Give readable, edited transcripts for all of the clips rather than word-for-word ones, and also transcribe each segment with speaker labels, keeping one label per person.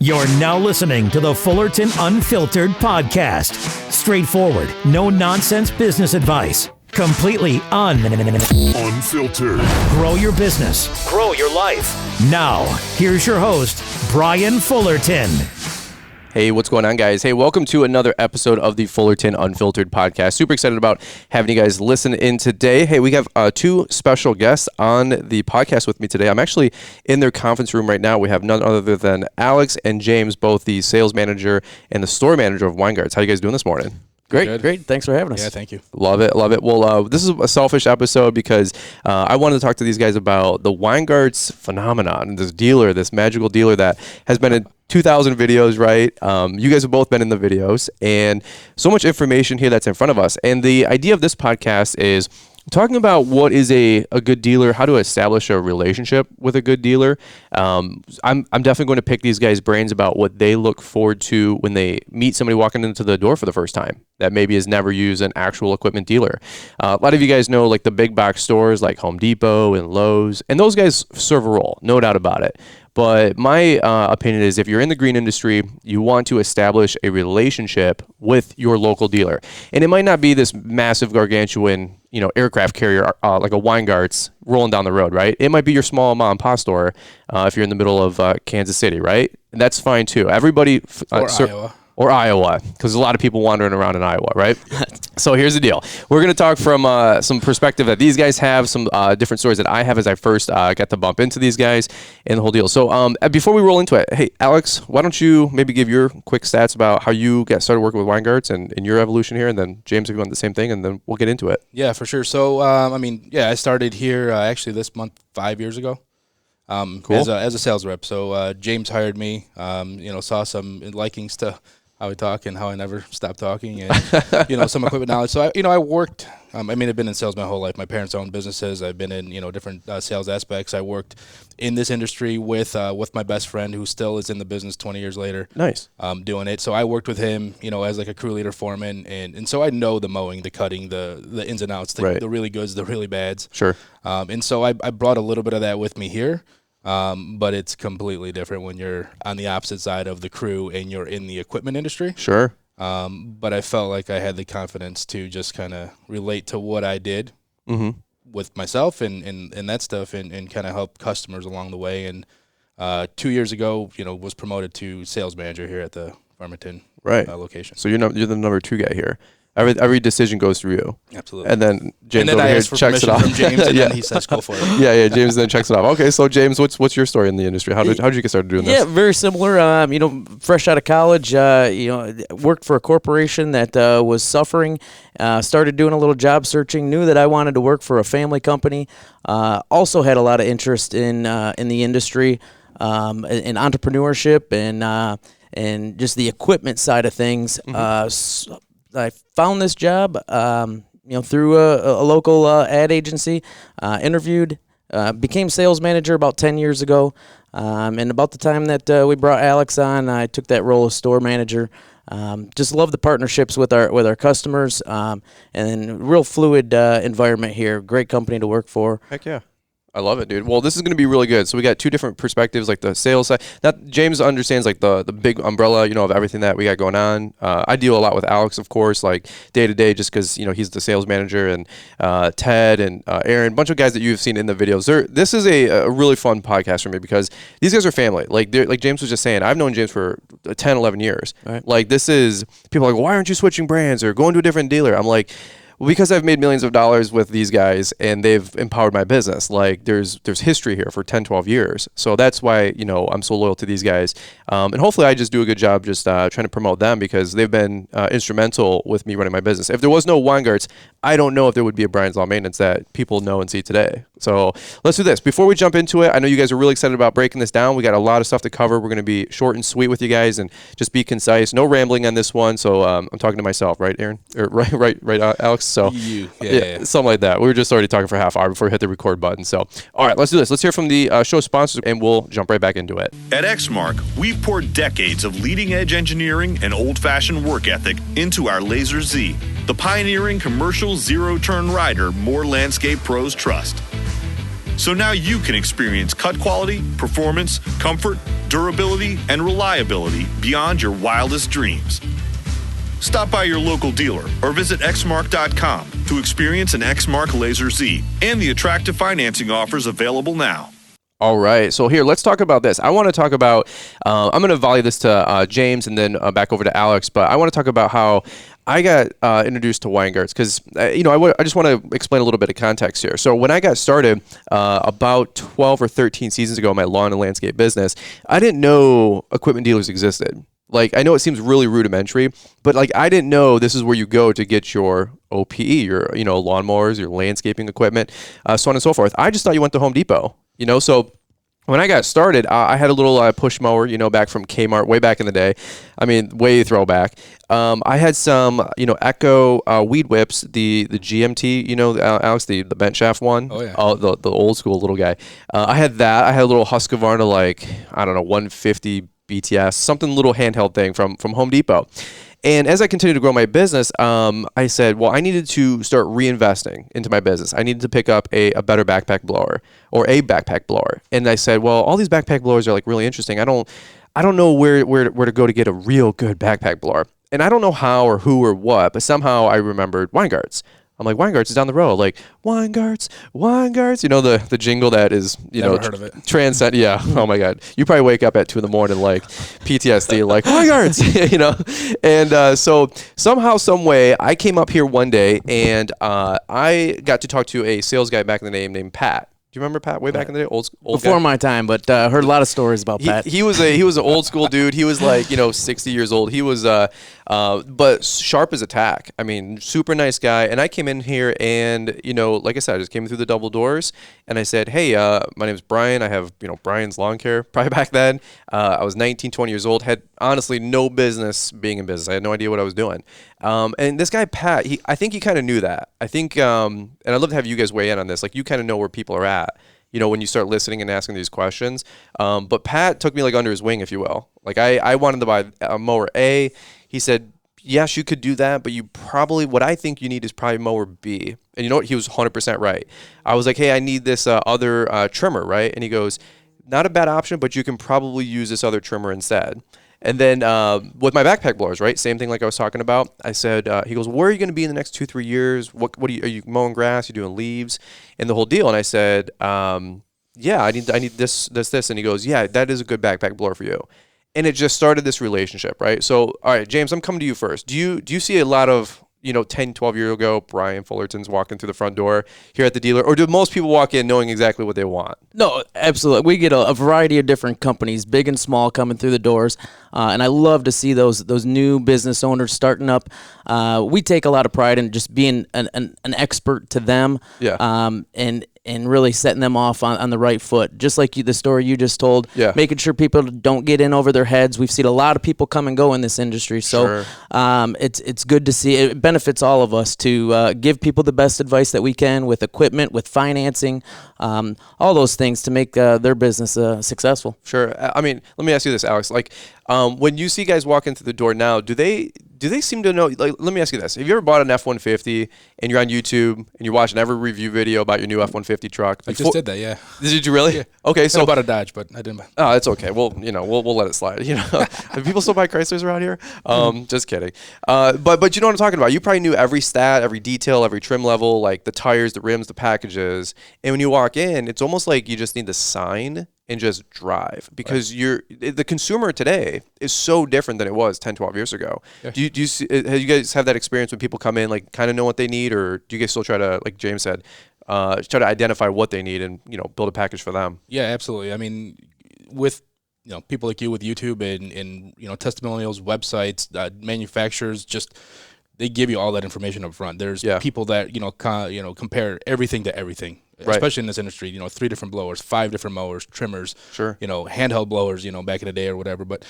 Speaker 1: You're now listening to the Fullerton Unfiltered podcast. Straightforward, no nonsense business advice. Completely unfiltered. Grow your business. Grow your life. Now, here's your host, Brian Fullerton.
Speaker 2: Hey, what's going on, guys? Hey, welcome to another episode of the Fullerton Unfiltered podcast. Super excited about having you guys listen in today. Hey, we have two special guests on the podcast with me today. I'm actually in their conference room right now. We have none other than Alex and James, both the sales manager and the store manager of Weingarts. How you guys doing this morning?
Speaker 3: Great. Thanks for having us.
Speaker 4: Yeah, thank you.
Speaker 2: Love it. Well, this is a selfish episode because I wanted to talk to these guys about the Weingarts phenomenon, this magical dealer that has been in 2,000 videos, right? You guys have both been in the videos, and so much information here that's in front of us. And the idea of this podcast is talking about what is a good dealer, how to establish a relationship with a good dealer. I'm definitely going to pick these guys' brains about what they look forward to when they meet somebody walking into the door for the first time that maybe has never used an actual equipment dealer. A lot of you guys know like the big box stores like Home Depot and Lowe's, and those guys serve a role, no doubt about it. But my opinion is if you're in the green industry, you want to establish a relationship with your local dealer. And it might not be this massive gargantuan, aircraft carrier like a Weingarts rolling down the road, right? It might be your small mom and pop store if you're in the middle of Kansas City, right? And that's fine too. Everybody... Or Iowa, because a lot of people wandering around in Iowa, right? So here's the deal. We're going to talk from some perspective that these guys have, some different stories that I have as I first got to bump into these guys and the whole deal. So before we roll into it, hey, Alex, why don't you maybe give your quick stats about how you got started working with Weingarts and your evolution here, and then James, if you want the same thing, and then we'll get into it.
Speaker 4: Yeah, for sure. So, I started here actually this month 5 years ago.
Speaker 2: Cool.
Speaker 4: As a sales rep. So James hired me, saw some likings to how I talk and how I never stop talking, and some equipment knowledge. So I worked. I've been in sales my whole life. My parents owned businesses. I've been in different sales aspects. I worked in this industry with my best friend who still is in the business 20 years later.
Speaker 2: Nice.
Speaker 4: Doing it. So I worked with him, as like a crew leader foreman, and so I know the mowing, the cutting, the ins and outs, the really goods, the really bads.
Speaker 2: Sure.
Speaker 4: And so I brought a little bit of that with me here. But it's completely different when you're on the opposite side of the crew and you're in the equipment industry.
Speaker 2: Sure.
Speaker 4: But I felt like I had the confidence to just kind of relate to what I did with myself and that stuff and kind of help customers along the way. And 2 years ago, was promoted to sales manager here at the Farmington location.
Speaker 2: So you're the number 2 guy here. Every decision goes through you.
Speaker 4: Absolutely.
Speaker 2: And then James over here checks it off.
Speaker 4: From James, and then he says, "Go for it."
Speaker 2: Yeah. James then checks it off. Okay, so James, what's your story in the industry? How did you get started doing this?
Speaker 3: Yeah, very similar. Fresh out of college, worked for a corporation that was suffering. Started doing a little job searching. Knew that I wanted to work for a family company. Also had a lot of interest in the industry, in entrepreneurship, and just the equipment side of things. I found this job, through a local ad agency, interviewed, became sales manager about 10 years ago. And about the time that we brought Alex on, I took that role as store manager. Just love the partnerships with our customers, and real fluid environment here. Great company to work for.
Speaker 2: Heck yeah. I love it, dude. Well, this is going to be really good. So we got two different perspectives, like the sales side. That James understands like the big umbrella, of everything that we got going on. I deal a lot with Alex, of course, like day to day, just because he's the sales manager, and Ted and Aaron, a bunch of guys that you've seen in the videos. This is a really fun podcast for me because these guys are family. Like James was just saying, I've known James for 10, 11 years. Right. Like this is people are like, well, why aren't you switching brands or going to a different dealer? I'm like, well, because I've made millions of dollars with these guys and they've empowered my business. Like there's history here for 10, 12 years. So that's why, I'm so loyal to these guys. And hopefully I just do a good job just trying to promote them because they've been instrumental with me running my business. If there was no Weingarts, I don't know if there would be a Brian's Law Maintenance that people know and see today. So let's do this. Before we jump into it, I know you guys are really excited about breaking this down. We got a lot of stuff to cover. We're going to be short and sweet with you guys and just be concise. No rambling on this one. So I'm talking to myself, right, Aaron? Or right, Alex? So yeah, something like that. We were just already talking for a half hour before we hit the record button. So all right, let's do this. Let's hear from the show sponsors and we'll jump right back into it.
Speaker 5: At Exmark, we've poured decades of leading-edge engineering and old-fashioned work ethic into our Laser Z, the pioneering commercial zero-turn rider more landscape pros trust. So now you can experience cut quality, performance, comfort, durability, and reliability beyond your wildest dreams. Stop by your local dealer or visit xmark.com to experience an Xmark Laser Z and the attractive financing offers available now.
Speaker 2: All right, so here, let's talk about this. I want to talk about, I'm going to volley this to James and then back over to Alex, but I want to talk about how I got introduced to Weingarts because, I just want to explain a little bit of context here. So when I got started about 12 or 13 seasons ago in my lawn and landscape business, I didn't know equipment dealers existed. Like, I know it seems really rudimentary, but like, I didn't know this is where you go to get your OPE, your, lawnmowers, your landscaping equipment, so on and so forth. I just thought you went to Home Depot, so when I got started, I had a little push mower, back from Kmart way back in the day. I mean, way throwback. I had some, Echo weed whips, the GMT, Alex, the bent shaft one.
Speaker 4: Oh, yeah.
Speaker 2: The old school little guy. I had that. I had a little Husqvarna, 150 BTS, something little handheld thing from Home Depot. And as I continued to grow my business, I said, well, I needed to start reinvesting into my business. I needed to pick up a better backpack blower or a backpack blower. And I said, well, all these backpack blowers are really interesting. I don't know where to go to get a real good backpack blower. And I don't know how or who or what, but somehow I remembered Weingarts. I'm like, Weingarts is down the road. Like, Weingarts. The jingle that is,
Speaker 4: Never heard of it.
Speaker 2: Transcend. Yeah. Oh my God. You probably wake up at 2 a.m. like PTSD, like Weingarts, And so somehow, some way, I came up here one day and I got to talk to a sales guy back in the day named Pat. Do you remember Pat way back in the day? Old
Speaker 3: Before
Speaker 2: guy?
Speaker 3: my time, but heard a lot of stories about Pat.
Speaker 2: He was an old school dude. He was 60 years old. He was but sharp as a tack. I mean, super nice guy. And I came in here and like I said, I just came through the double doors and I said, hey, my name is Brian. I have Brian's Lawn Care. Probably back then, I was 19, 20 years old. Had honestly no business being in business. I had no idea what I was doing. And this guy Pat, I think he kind of knew that. I think, and I'd love to have you guys weigh in on this. Like, you kind of know where people are at, when you start listening and asking these questions. But Pat took me under his wing, if you will. Like, I wanted to buy a mower A. He said, yes, you could do that, but what I think you need is probably mower B. And you know what? He was 100% right. I was like, hey, I need this other trimmer, right? And he goes, not a bad option, but you can probably use this other trimmer instead. And then with my backpack blowers, right? Same thing like I was talking about. I said, he goes, where are you going to be in the next 2-3 years? What are you mowing grass? You doing leaves? And the whole deal. And I said, yeah, I need this. And he goes, yeah, that is a good backpack blower for you. And it just started this relationship, right? So, all right, James, I'm coming to you first. Do you see a lot of 10, 12 years ago, Brian Fullerton's walking through the front door here at the dealer? Or do most people walk in knowing exactly what they want?
Speaker 3: No, absolutely. We get a variety of different companies, big and small, coming through the doors. And I love to see those new business owners starting up. We take a lot of pride in just being an expert to them.
Speaker 2: Yeah.
Speaker 3: And really setting them off on the right foot. Just like the story you just told,
Speaker 2: yeah.
Speaker 3: Making sure people don't get in over their heads. We've seen a lot of people come and go in this industry. So
Speaker 2: sure.
Speaker 3: It's good to see. It benefits all of us to give people the best advice that we can with equipment, with financing, all those things to make their business successful.
Speaker 2: Sure. I mean, let me ask you this, Alex. Like, when you see guys walk into the door now, do they seem to know? Like, let me ask you this: have you ever bought an F-150 and you're on YouTube and you're watching every review video about your new F-150 truck?
Speaker 4: I just did that, yeah.
Speaker 2: Did you really?
Speaker 4: Yeah.
Speaker 2: Okay, so
Speaker 4: I bought a Dodge, but I didn't buy.
Speaker 2: Oh, it's okay. Well, we'll let it slide. Do people still buy Chryslers around here? Just kidding. But you know what I'm talking about. You probably knew every stat, every detail, every trim level, like the tires, the rims, the packages. And when you walk in, it's almost like you just need to sign and just drive, because the consumer today is so different than it was 10, 12 years ago. Yeah. Do you see, have you guys have that experience when people come in, like, kind of know what they need, or do you guys still try to, like James said, try to identify what they need and build a package for them?
Speaker 4: Yeah, absolutely. I mean, with people like you with YouTube and testimonials, websites, manufacturers, just they give you all that information up front. There's people that compare everything to everything.
Speaker 2: Right.
Speaker 4: Especially in this industry, 3 different blowers, 5 different mowers, trimmers,
Speaker 2: sure,
Speaker 4: handheld blowers, back in the day or whatever. But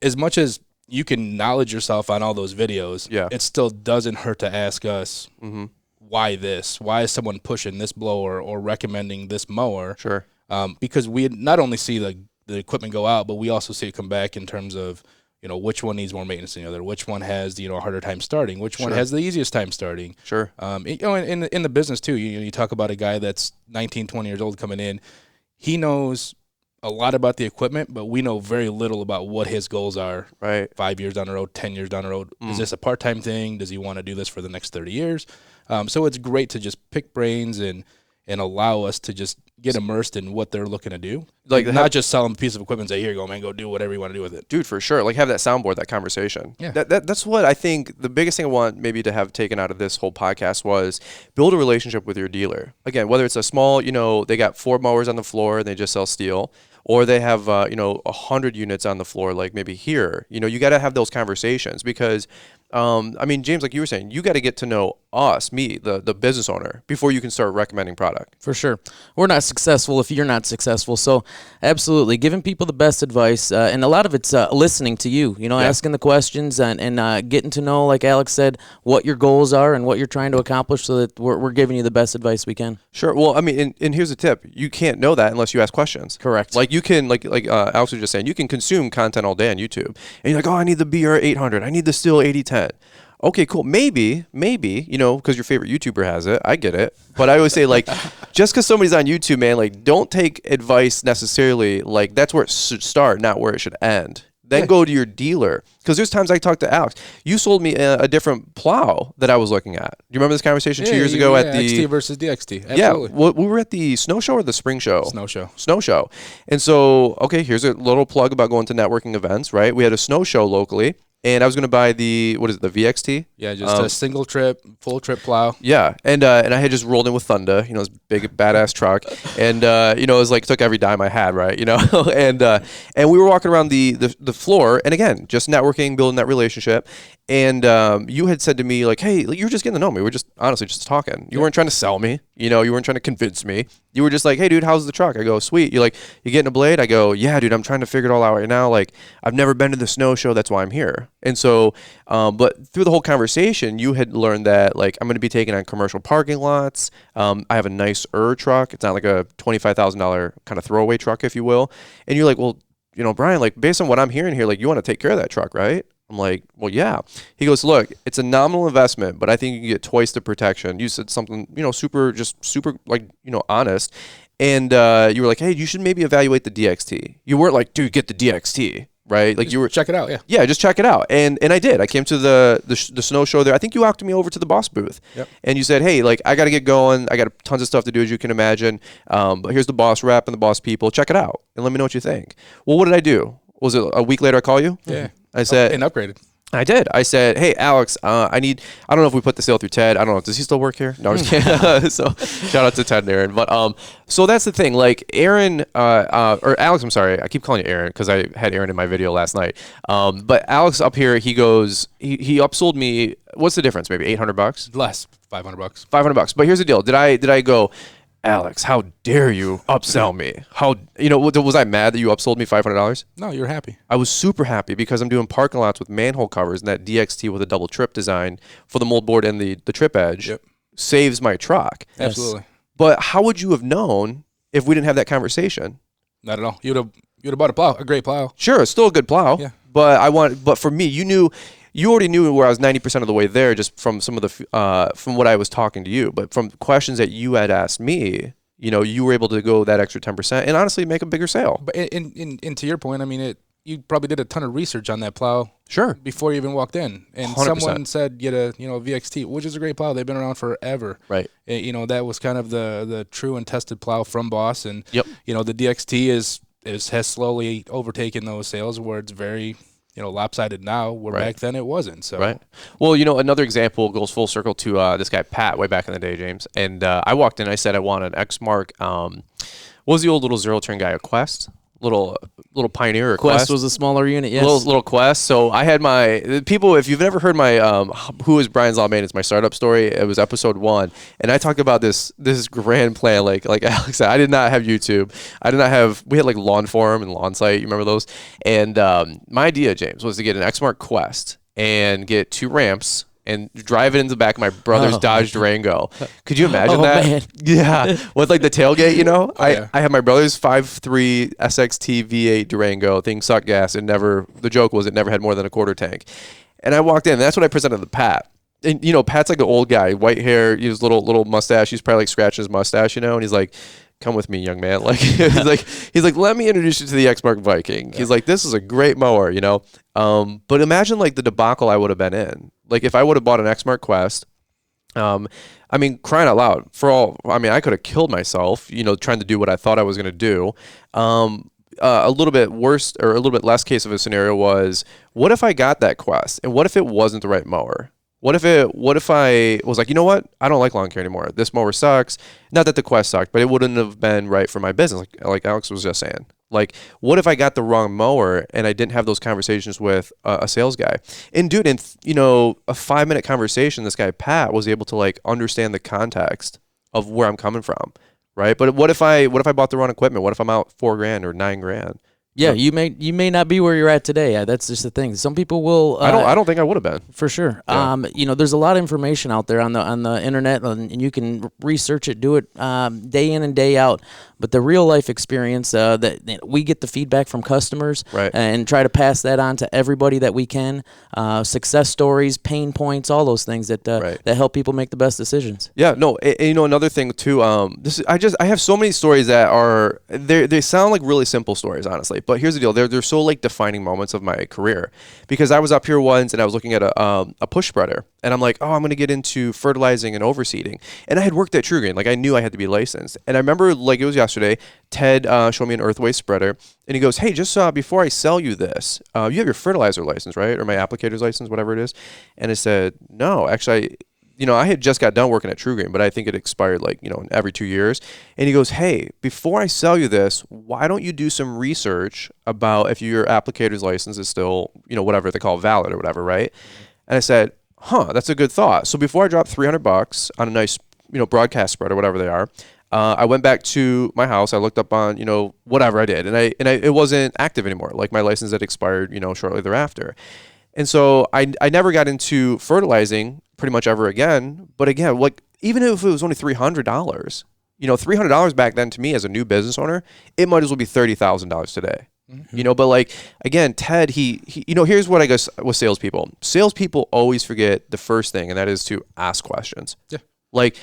Speaker 4: as much as you can knowledge yourself on all those videos, it still doesn't hurt to ask us, why this? Why is someone pushing this blower or recommending this mower?
Speaker 2: Sure.
Speaker 4: Because we not only see the equipment go out, but we also see it come back in terms of, which one needs more maintenance than the other, which one has, a harder time starting, which one has the easiest time starting.
Speaker 2: Sure.
Speaker 4: In the business too, you talk about a guy that's 19, 20 years old coming in, he knows a lot about the equipment, but we know very little about what his goals are.
Speaker 2: Right.
Speaker 4: 5 years down the road, 10 years down the road. Is this a part-time thing? Does he want to do this for the next 30 years? So it's great to just pick brains and allow us to just get immersed in what they're looking to do.
Speaker 2: Like
Speaker 4: not just sell them a piece of equipment and say, here you go, man, go do whatever you want to do with it.
Speaker 2: Dude, for sure. Like have that soundboard, that conversation.
Speaker 4: Yeah.
Speaker 2: That's what I think the biggest thing I want maybe to have taken out of this whole podcast was build a relationship with your dealer. Again, whether it's a small, they got 4 mowers on the floor and they just sell steel, or they have, 100 units on the floor, like maybe here, you got to have those conversations because, James, like you were saying, you got to get to know us, me, the business owner, before you can start recommending product.
Speaker 3: For sure. We're not successful if you're not successful. So absolutely giving people the best advice. And a lot of it's listening to you, asking the questions and getting to know, like Alex said, what your goals are and what you're trying to accomplish so that we're giving you the best advice we can.
Speaker 2: Sure. Well, and here's a tip. You can't know that unless you ask questions.
Speaker 3: Correct.
Speaker 2: Like you can, like Alex was just saying, you can consume content all day on YouTube. And you're like, oh, I need the BR 800. I need the Steel 8010. Okay, cool. Maybe, because your favorite YouTuber has it. I get it. But I always say, like, just because somebody's on YouTube, man, like, don't take advice necessarily. Like, that's where it should start, not where it should end. Then go to your dealer. Because there's times I talk to Alex. You sold me a different plow that I was looking at. Do you remember this conversation 2 years ago at the
Speaker 4: XT versus DXT? Absolutely.
Speaker 2: Yeah, well, we were at the snow show or the spring show? Snow show. And so, okay, here's a little plug about going to networking events, right? We had a snow show locally. And I was going to buy the VXT?
Speaker 4: Yeah, just a single trip, full trip plow.
Speaker 2: Yeah, and I had just rolled in with Thunder, this big badass truck, and it was like took every dime I had, right, and we were walking around the floor, and again, just networking, building that relationship, and you had said to me like, hey, you were just getting to know me. We're just honestly just talking. You weren't trying to sell me, you weren't trying to convince me. You were just like, hey, dude, how's the truck? I go, sweet. You're like, you getting a blade? I go, yeah, dude, I'm trying to figure it all out right now. Like, I've never been to the snow show. That's why I'm here. And so, but through the whole conversation, you had learned that, like, I'm going to be taking on commercial parking lots. I have a nice truck. It's not like a $25,000 kind of throwaway truck, if you will. And you're like, well, Brian, like, based on what I'm hearing here, like, you want to take care of that truck, right? I'm like, well, yeah. He goes, look, it's a nominal investment, but I think you can get twice the protection. You said something, super, like, honest. And you were like, hey, you should maybe evaluate the DXT. You weren't like, dude, get the DXT, right? Like, you were
Speaker 4: check it out, yeah.
Speaker 2: Yeah, just check it out. And I did. I came to the snow show there. I think you walked me over to the boss booth.
Speaker 4: Yep.
Speaker 2: And you said, hey, like, I got to get going. I got tons of stuff to do, as you can imagine. But here's the boss rep and the boss people. Check it out and let me know what you think. Well, what did I do? Was it a week later I call you?
Speaker 4: Yeah.
Speaker 2: I said,
Speaker 4: and upgraded.
Speaker 2: I did. I said, hey, Alex, I don't know if we put the sale through Ted. I don't know. Does he still work here? No, I'm just kidding. So shout out to Ted and Aaron. But so that's the thing. Like Aaron, or Alex, I'm sorry. I keep calling you Aaron because I had Aaron in my video last night. But Alex up here, he goes, he upsold me. What's the difference? Maybe $800?
Speaker 4: Less, $500.
Speaker 2: $500. But here's the deal. Did I go, Alex, how dare you upsell me? Was I mad that you upsold me $500?
Speaker 4: No, you were happy.
Speaker 2: I was super happy because I'm doing parking lots with manhole covers, and that DXT with a double trip design for the mold board and the trip edge saves my truck.
Speaker 4: Absolutely.
Speaker 2: But how would you have known if we didn't have that conversation?
Speaker 4: Not at all. You'd have bought a plow, a great plow.
Speaker 2: Sure, it's still a good plow.
Speaker 4: Yeah.
Speaker 2: But for me, you already knew where I was 90% of the way there just from some of the from what I was talking to you. But from questions that you had asked me, you were able to go that extra 10% and honestly make a bigger sale.
Speaker 4: But in to your point, you probably did a ton of research on that plow.
Speaker 2: Sure.
Speaker 4: Before you even walked in, and
Speaker 2: 100%.
Speaker 4: Someone said get a VXT, which is a great plow. They've been around forever.
Speaker 2: Right.
Speaker 4: That was kind of the true and tested plow from Boss, and
Speaker 2: yep.
Speaker 4: The DXT has slowly overtaken those sales where it's very lopsided now, where back then it wasn't. So
Speaker 2: right. Well, another example goes full circle to this guy Pat way back in the day, James. And I walked in. I said I want an X-Mark. What was the old little zero turn guy? A Quest. Little Pioneer or
Speaker 3: Quest was a smaller unit, yes.
Speaker 2: Little Quest. So I had my people. If you've never heard my Who is Brian's Law Maintenance, my startup story, it was episode 1, and I talked about this grand plan. Like Alex said, I did not have YouTube. We had like Lawn Forum and Lawn Site. You remember those? And my idea, James, was to get an X-Mark Quest and get 2 ramps and drive it into the back of my brother's Dodge Durango. Could you imagine that?
Speaker 3: Man.
Speaker 2: Yeah, with like the tailgate,
Speaker 4: yeah.
Speaker 2: I had my brother's 5.3 SXT V8 Durango. Thing sucked gas, and the joke was it never had more than a quarter tank. And I walked in, and that's what I presented to Pat. And Pat's like an old guy, white hair, his little mustache. He's probably like scratching his mustache, and he's like, come with me, young man. Like he's like, let me introduce you to the Exmark Viking. He's like, this is a great mower, you know. But imagine like the debacle I would have been in. Like if I would have bought an Exmark Quest. I mean, crying out loud, I could have killed myself, you know, trying to do what I thought I was going to do. A little bit worse or a little bit less case of a scenario was, what if I got that Quest and what if it wasn't the right mower? What if I was like, you know what? I don't like lawn care anymore. This mower sucks. Not that the Quest sucked, but it wouldn't have been right for my business. Like Alex was just saying. Like, what if I got the wrong mower and I didn't have those conversations with a sales guy? And dude, in a 5-minute conversation, this guy Pat was able to like understand the context of where I'm coming from, right? But what if I bought the wrong equipment? What if I'm out $4,000 or $9,000?
Speaker 3: Yeah, you may not be where you're at today. That's just the thing. Some people will.
Speaker 2: I don't think I would have been
Speaker 3: for sure.
Speaker 2: Yeah.
Speaker 3: There's a lot of information out there on the internet, and you can research it, do it day in and day out. But the real life experience that we get the feedback from customers,
Speaker 2: right,
Speaker 3: and try to pass that on to everybody that we can. Success stories, pain points, all those things that that help people make the best decisions.
Speaker 2: Yeah, no, and, another thing too. I have so many stories that are they sound like really simple stories, honestly. But here's the deal: they're so like defining moments of my career, because I was up here once and I was looking at a push spreader, and I'm like, oh, I'm going to get into fertilizing and overseeding, and I had worked at TruGreen, like I knew I had to be licensed, and I remember like it was yesterday, Ted showed me an earth waste spreader, and he goes, hey, just before I sell you this, you have your fertilizer license, right, or my applicator's license, whatever it is, and I said, no, actually. I had just got done working at TruGreen, but I think it expired like, every 2 years. And he goes, hey, before I sell you this, why don't you do some research about if your applicator's license is still, whatever they call valid or whatever, right? And I said, that's a good thought. So before I dropped $300 on a nice, broadcast spread or whatever they are, I went back to my house. I looked up on, whatever I did, and it wasn't active anymore. Like my license had expired, shortly thereafter. And so I never got into fertilizing pretty much ever again. But again, like even if it was only $300, $300 back then to me as a new business owner, it might as well be $30,000 today. Mm-hmm. But like again, Ted, he here's what I guess with salespeople. Salespeople always forget the first thing, and that is to ask questions. Yeah. Like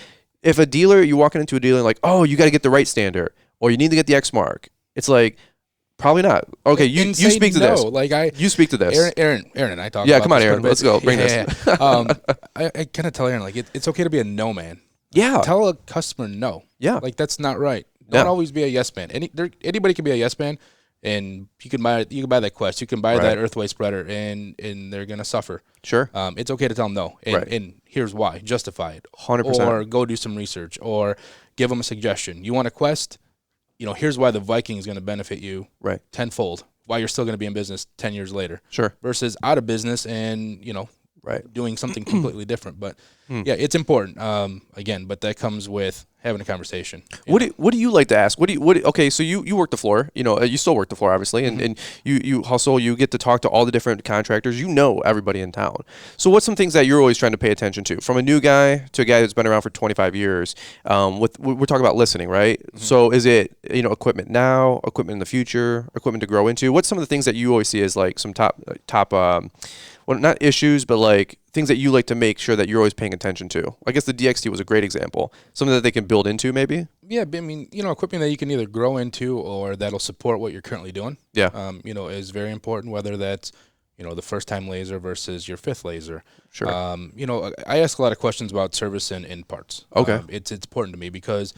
Speaker 2: if you're walking into a dealer and like, oh, you got to get the right standard, or you need to get the Exmark. It's like, probably not. Okay, you speak to this. You speak to this.
Speaker 4: Aaron and I talk.
Speaker 2: Yeah,
Speaker 4: about
Speaker 2: come on,
Speaker 4: this
Speaker 2: Aaron. Let's go. Bring this.
Speaker 4: I kind of tell Aaron like it's okay to be a no man.
Speaker 2: Yeah.
Speaker 4: Tell a customer no.
Speaker 2: Yeah.
Speaker 4: Like that's not right. Don't always be a yes man. Anybody can be a yes man, and you can buy that Quest, you can buy that Earthway spreader, and they're gonna suffer. Sure. It's okay to tell them no, and here's why. Justify it. 100%. Or go do some research, or give them a suggestion. You want a Quest? Here's why the Viking is going to benefit you tenfold, why you're still going to be in business 10 years later. Sure. Versus out of business and, doing something completely different. But, yeah, it's important, again, but that comes with having a conversation.
Speaker 2: What do you like to ask? Okay, so you work the floor, you still work the floor, obviously, and you hustle, you get to talk to all the different contractors, everybody in town. So what's some things that you're always trying to pay attention to? From a new guy to a guy that's been around for 25 years, we're talking about listening, right? Mm-hmm. So is it, equipment now, equipment in the future, equipment to grow into? What's some of the things that you always see as like some top well, not issues, but like things that you like to make sure that you're always paying attention to? I guess the DXT was a great example. Something that they can build into maybe?
Speaker 4: Yeah, I mean, equipment that you can either grow into or that'll support what you're currently doing. Yeah. Is very important, whether that's, the first time laser versus your fifth laser. Sure. I ask a lot of questions about service and parts. Okay. It's important to me because,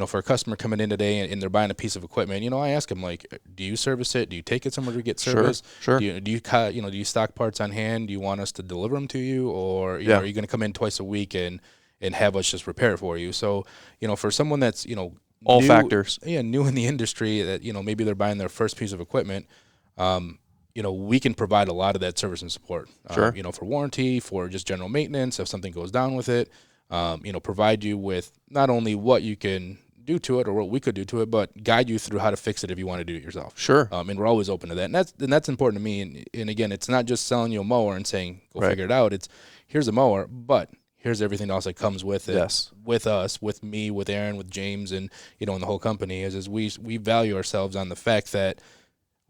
Speaker 4: for a customer coming in today and they're buying a piece of equipment, I ask them like, do you service it? Do you take it somewhere to get service? Sure. Do you stock parts on hand? Do you want us to deliver them to you, or are you going to come in twice a week and have us just repair it for you? So, for someone that's,
Speaker 2: all factors.
Speaker 4: Yeah, new in the industry that, maybe they're buying their first piece of equipment, we can provide a lot of that service and support. Sure. For warranty, for just general maintenance, if something goes down with it, provide you with not only what you can do to it or what we could do to it, but guide you through how to fix it if you want to do it yourself. Sure. And we're always open to that. And that's important to me. And again, it's not just selling you a mower and saying, go figure it out. It's here's a mower, but here's everything else that comes with it. Yes. With us, with me, with Aaron, with James, and, and the whole company is we value ourselves on the fact that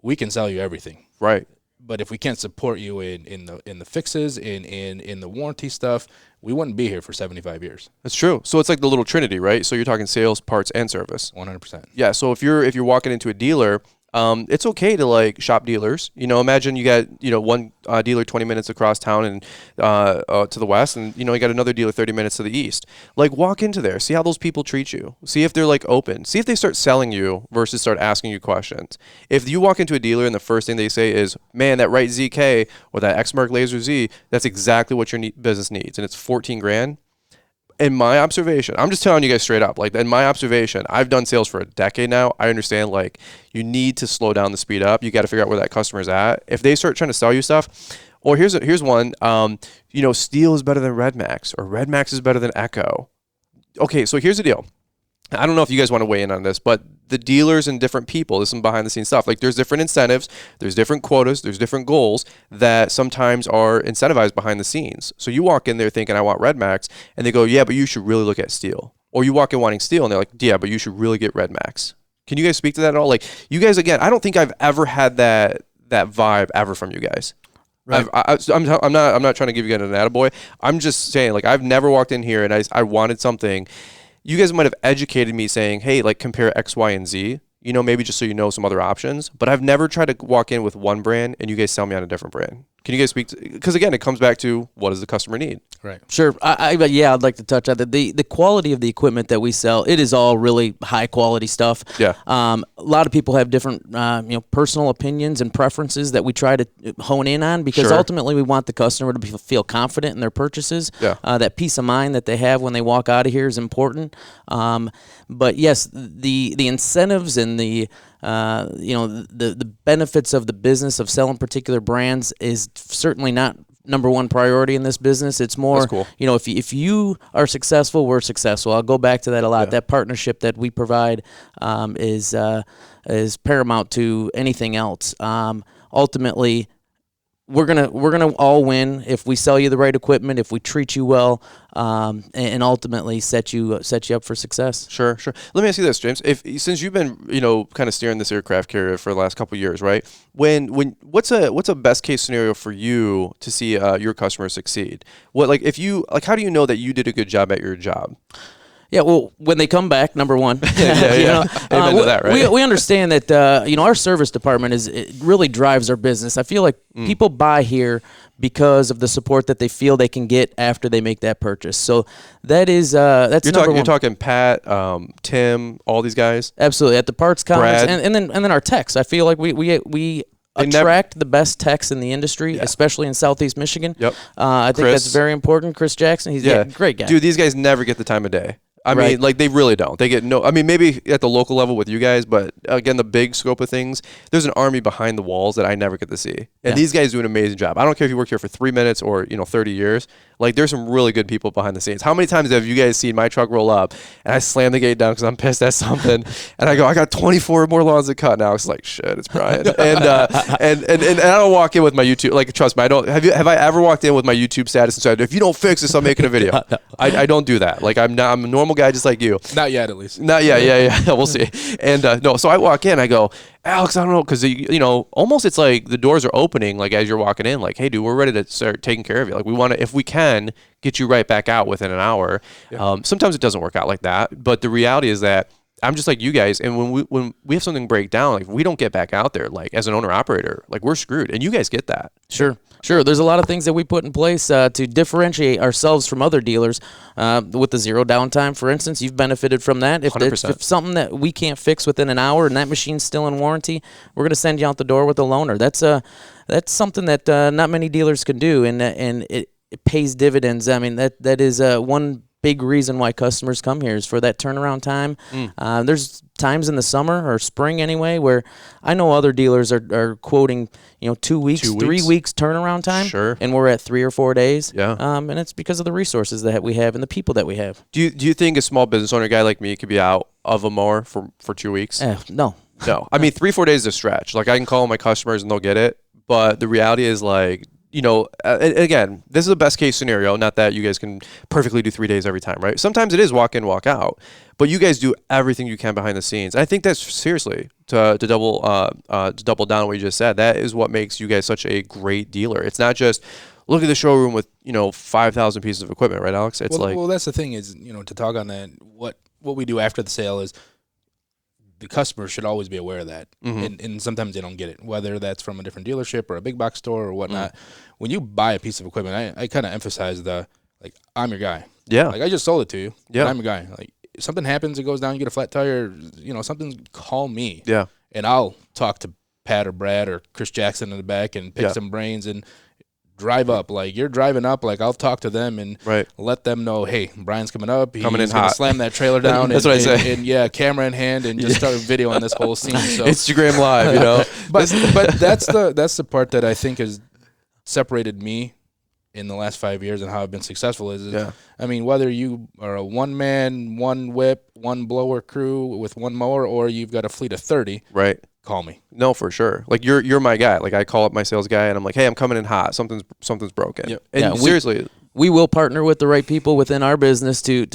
Speaker 4: we can sell you everything.
Speaker 2: Right.
Speaker 4: But if we can't support you in the fixes, in the warranty stuff, we wouldn't be here for 75 years.
Speaker 2: That's true. So it's like the little trinity, right? So you're talking sales, parts, and service.
Speaker 4: 100%.
Speaker 2: Yeah. So if you're walking into a dealer, it's okay to like shop dealers. Imagine you got one dealer 20 minutes across town and to the west, and you got another dealer 30 minutes to the east. Like walk into there, see how those people treat you, see if they're like open, see if they start selling you versus start asking you questions. If you walk into a dealer and the first thing they say is, "Man, that right ZK or that Exmark Laser Z, that's exactly what your business needs," and it's 14 grand. In my observation, I'm just telling you guys straight up, like in my observation, I've done sales for a decade now. I understand like you need to slow down the speed up. You got to figure out where that customer's at. If they start trying to sell you stuff, or here's one, steel is better than Red Max or Red Max is better than Echo. Okay, so here's the deal. I don't know if you guys want to weigh in on this, but the dealers and different people, this is some behind the scenes stuff. Like there's different incentives, there's different quotas, there's different goals that sometimes are incentivized behind the scenes. So you walk in there thinking I want Red Max, and they go, yeah, but you should really look at steel. Or you walk in wanting steel, and they're like, yeah, but you should really get Red Max. Can you guys speak to that at all? Like you guys, again, I don't think I've ever had that vibe ever from you guys. Right. I'm not trying to give you guys an attaboy. I'm just saying, like I've never walked in here and I wanted something. You guys might have educated me saying, hey, like compare X, Y, and Z, maybe just so you know some other options. But I've never tried to walk in with one brand and you guys sell me on a different brand. Can you guys speak to, because again, it comes back to what does the customer need?
Speaker 4: Right.
Speaker 3: Sure. I'd like to touch on that. The quality of the equipment that we sell, it is all really high quality stuff.
Speaker 2: Yeah.
Speaker 3: A lot of people have different, personal opinions and preferences that we try to hone in on because ultimately we want the customer to feel confident in their purchases. Yeah. That peace of mind that they have when they walk out of here is important. But yes, the incentives and the benefits of the business of selling particular brands is certainly not number one priority in this business. It's more,
Speaker 2: that's cool.
Speaker 3: If you are successful, we're successful. I'll go back to that a lot. Yeah. That partnership that we provide is paramount to anything else. Ultimately, we're gonna all win if we sell you the right equipment, if we treat you well, and ultimately set you up for success.
Speaker 2: Sure. Let me ask you this, James. Since you've been kind of steering this aircraft carrier for the last couple of years, right? What's a best case scenario for you to see your customers succeed? How do you know that you did a good job at your job?
Speaker 3: Yeah, well, when they come back, number one,
Speaker 2: Amen to that, right?
Speaker 3: We understand that our service department it really drives our business. I feel like people buy here because of the support that they feel they can get after they make that purchase. So that's number one.
Speaker 2: You're talking Pat, Tim, all these guys.
Speaker 3: Absolutely, at the parts counters, and then our techs. I feel like we attract the best techs in the industry, especially in Southeast Michigan.
Speaker 2: Yep.
Speaker 3: I think that's very important. Chris Jackson, he's a great guy.
Speaker 2: Dude, these guys never get the time of day. I mean, like they really don't. They get maybe at the local level with you guys, but again, the big scope of things, there's an army behind the walls that I never get to see. And these guys do an amazing job. I don't care if you work here for 3 minutes or, 30 years. Like there's some really good people behind the scenes. How many times have you guys seen my truck roll up and I slam the gate down because I'm pissed at something and I go, I got 24 more lawns to cut now. It's like, shit, it's Brian. and I don't walk in with my YouTube, like, trust me, I don't, have I ever walked in with my YouTube status and said, if you don't fix this, I'm making a video. No. I don't do that. Like I'm a normal guy just like you.
Speaker 4: Not yet, at least.
Speaker 2: Not yet. Yeah. We'll see. And so I walk in, I go, Alex, I don't know, because almost it's like the doors are opening, like as you're walking in, like, hey, dude, we're ready to start taking care of you. Like we want to, if we can, get you right back out within an hour. Yeah. Sometimes it doesn't work out like that, but the reality is that I'm just like you guys, and when we have something break down, like we don't get back out there, like as an owner operator, like we're screwed, and you guys get that.
Speaker 3: Sure. There's a lot of things that we put in place to differentiate ourselves from other dealers. With the zero downtime, for instance, you've benefited from that. If something that we can't fix within an hour and that machine's still in warranty, we're going to send you out the door with a loaner. That's something that not many dealers can do, and it pays dividends. I mean, that is one big reason why customers come here is for that turnaround time. There's times in the summer or spring anyway where I know other dealers are quoting 2 weeks, 3 weeks turnaround time.
Speaker 2: Sure.
Speaker 3: And we're at 3 or 4 days.
Speaker 2: Yeah.
Speaker 3: And it's because of the resources that we have and the people that we have.
Speaker 2: Do you think a small business owner, guy like me, could be out of a mower for 2 weeks?
Speaker 3: No.
Speaker 2: I mean 3-4 days is a stretch. Like I can call my customers and they'll get it, but the reality is like again, this is a best case scenario. Not that you guys can perfectly do 3 days every time, right? Sometimes it is walk in, walk out, but you guys do everything you can behind the scenes. And I think that's seriously to double down on what you just said. That is what makes you guys such a great dealer. It's not just look at the showroom with 5,000 pieces of equipment, right, Alex? It's
Speaker 4: well, that's the thing is to talk on that. What we do after the sale is the customer should always be aware of that, and sometimes they don't get it, whether that's from a different dealership or a big box store or whatnot. When you buy a piece of equipment, I kind of emphasize I'm your guy.
Speaker 2: Yeah.
Speaker 4: Like I just sold it to you.
Speaker 2: Yeah.
Speaker 4: I'm your guy. Like if something happens, it goes down, you get a flat tire, something, call me.
Speaker 2: Yeah.
Speaker 4: And I'll talk to Pat or Brad or Chris Jackson in the back and pick some brains and drive up. Like you're driving up, like I'll talk to them and let them know, hey, Brian's coming up. He's
Speaker 2: coming in
Speaker 4: gonna
Speaker 2: hot.
Speaker 4: slam that trailer down.
Speaker 2: That's what I say.
Speaker 4: And camera in hand and just start videoing this whole scene. So
Speaker 2: Instagram Live,
Speaker 4: But that's the part that I think has separated me in the last 5 years and how I've been successful I mean, whether you are a one man, one whip, one blower crew with one mower, or you've got a fleet of 30,
Speaker 2: right?
Speaker 4: Call me.
Speaker 2: No, for sure. Like you're my guy. Like I call up my sales guy and I'm like, hey, I'm coming in hot. Something's broken.
Speaker 4: Yep.
Speaker 2: And seriously,
Speaker 3: we will partner with the right people within our business to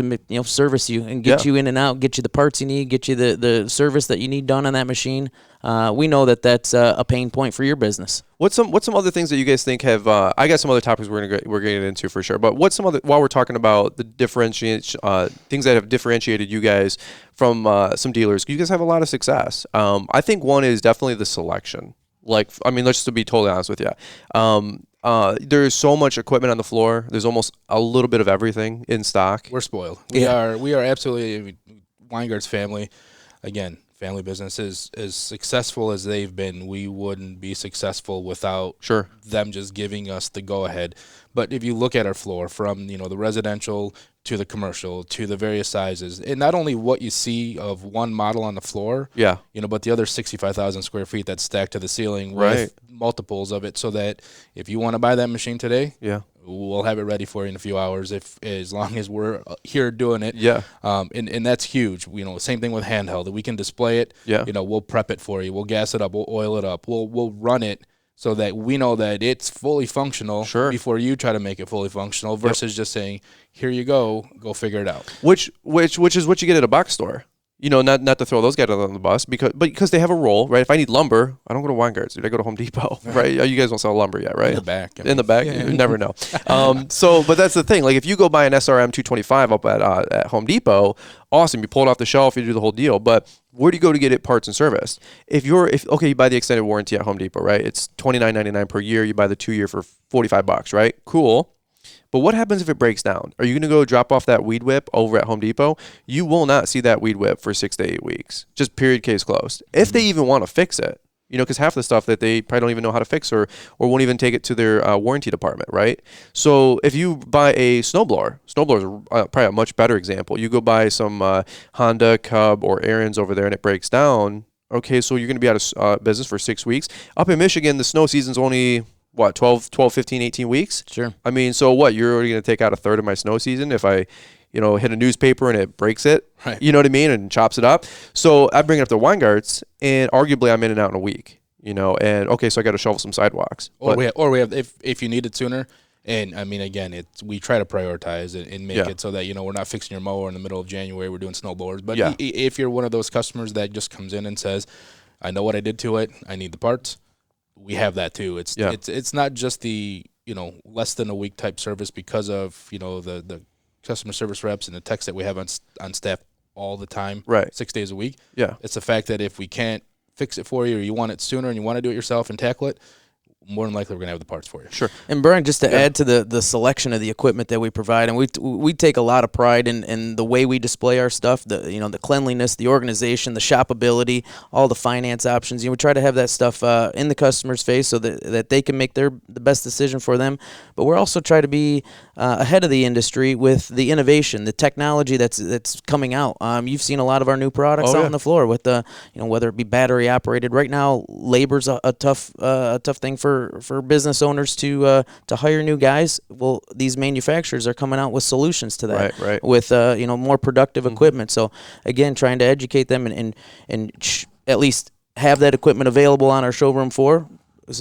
Speaker 3: service you and get you in and out, get you the parts you need, get you the service that you need done on that machine. We know that that's a pain point for your business.
Speaker 2: What's some other things that you guys think have? I got some other topics we're gonna get into for sure. But what's some other, while we're talking about the things that have differentiated you guys from some dealers? You guys have a lot of success. I think one is definitely the selection. Let's just to be totally honest with you. There's so much equipment on the floor. There's almost a little bit of everything in stock.
Speaker 4: We're spoiled. We are absolutely Weingart's family. Again, family business is as successful as they've been. We wouldn't be successful without them just giving us the go ahead. But if you look at our floor from the residential to the commercial to the various sizes, and not only what you see of one model on the floor, but the other 65,000 square feet that's stacked to the ceiling with multiples of it, so that if you want to buy that machine today, we'll have it ready for you in a few hours, as long as we're here doing it. And that's huge. Same thing with handheld. We can display it. We'll prep it for you. We'll gas it up. We'll oil it up. We'll run it so that we know that it's fully functional before you try to make it fully functional, versus just saying, here you go figure it out. Which
Speaker 2: is what you get at a box store. Not to throw those guys on the bus, because they have a role, right? If I need lumber, I don't go to Weingart's, dude. I go to Home Depot, right? You guys don't sell lumber yet, right?
Speaker 4: In the back.
Speaker 2: In the back, you never know. But that's the thing. Like if you go buy an SRM 225 up at Home Depot, awesome. You pull it off the shelf, you do the whole deal. But where do you go to get it parts and serviced? If you buy the extended warranty at Home Depot, right? It's $29.99 per year. You buy the 2-year for $45, right? Cool. But what happens if it breaks down? Are you going to go drop off that weed whip over at Home Depot? You will not see that weed whip for 6 to 8 weeks. Just period, case closed. If they even want to fix it, because half the stuff that they probably don't even know how to fix or won't even take it to their warranty department, right? So if you buy a snowblower is probably a much better example. You go buy some Honda, Cub, or Ariens over there and it breaks down. Okay, so you're going to be out of business for 6 weeks. Up in Michigan, the snow season's only 12, 15, 18 weeks?
Speaker 3: Sure.
Speaker 2: I mean, so what? You're already going to take out a third of my snow season if I, hit a newspaper and it breaks it?
Speaker 4: Right.
Speaker 2: You know what I mean? And chops it up. So I bring it up to Weingart's, and arguably I'm in and out in a week, and okay, so I got to shovel some sidewalks.
Speaker 4: Or we have if you need it sooner. And I mean, again, we try to prioritize it and make it so that we're not fixing your mower in the middle of January. We're doing snow blowers. But if you're one of those customers that just comes in and says, I know what I did to it, I need the parts, we have that too. It's not just the less than a week type service because of the customer service reps and the techs that we have on staff all the time,
Speaker 2: right?
Speaker 4: 6 days a week.
Speaker 2: Yeah,
Speaker 4: it's the fact that if we can't fix it for you, or you want it sooner and you want to do it yourself and tackle it, more than likely we're gonna have the parts for you.
Speaker 2: Sure.
Speaker 3: And Brian, just to add to the selection of the equipment that we provide, and we take a lot of pride in the way we display our stuff, the cleanliness, the organization, the shoppability, all the finance options. We try to have that stuff in the customer's face so that they can make the best decision for them. But we're also trying to be ahead of the industry with the innovation, the technology that's coming out. You've seen a lot of our new products out on the floor with whether it be battery operated. Right now, labor's a tough thing for business owners to hire new guys. Well, these manufacturers are coming out with solutions to that,
Speaker 2: right.
Speaker 3: With more productive equipment. So again, trying to educate them and at least have that equipment available on our showroom floor.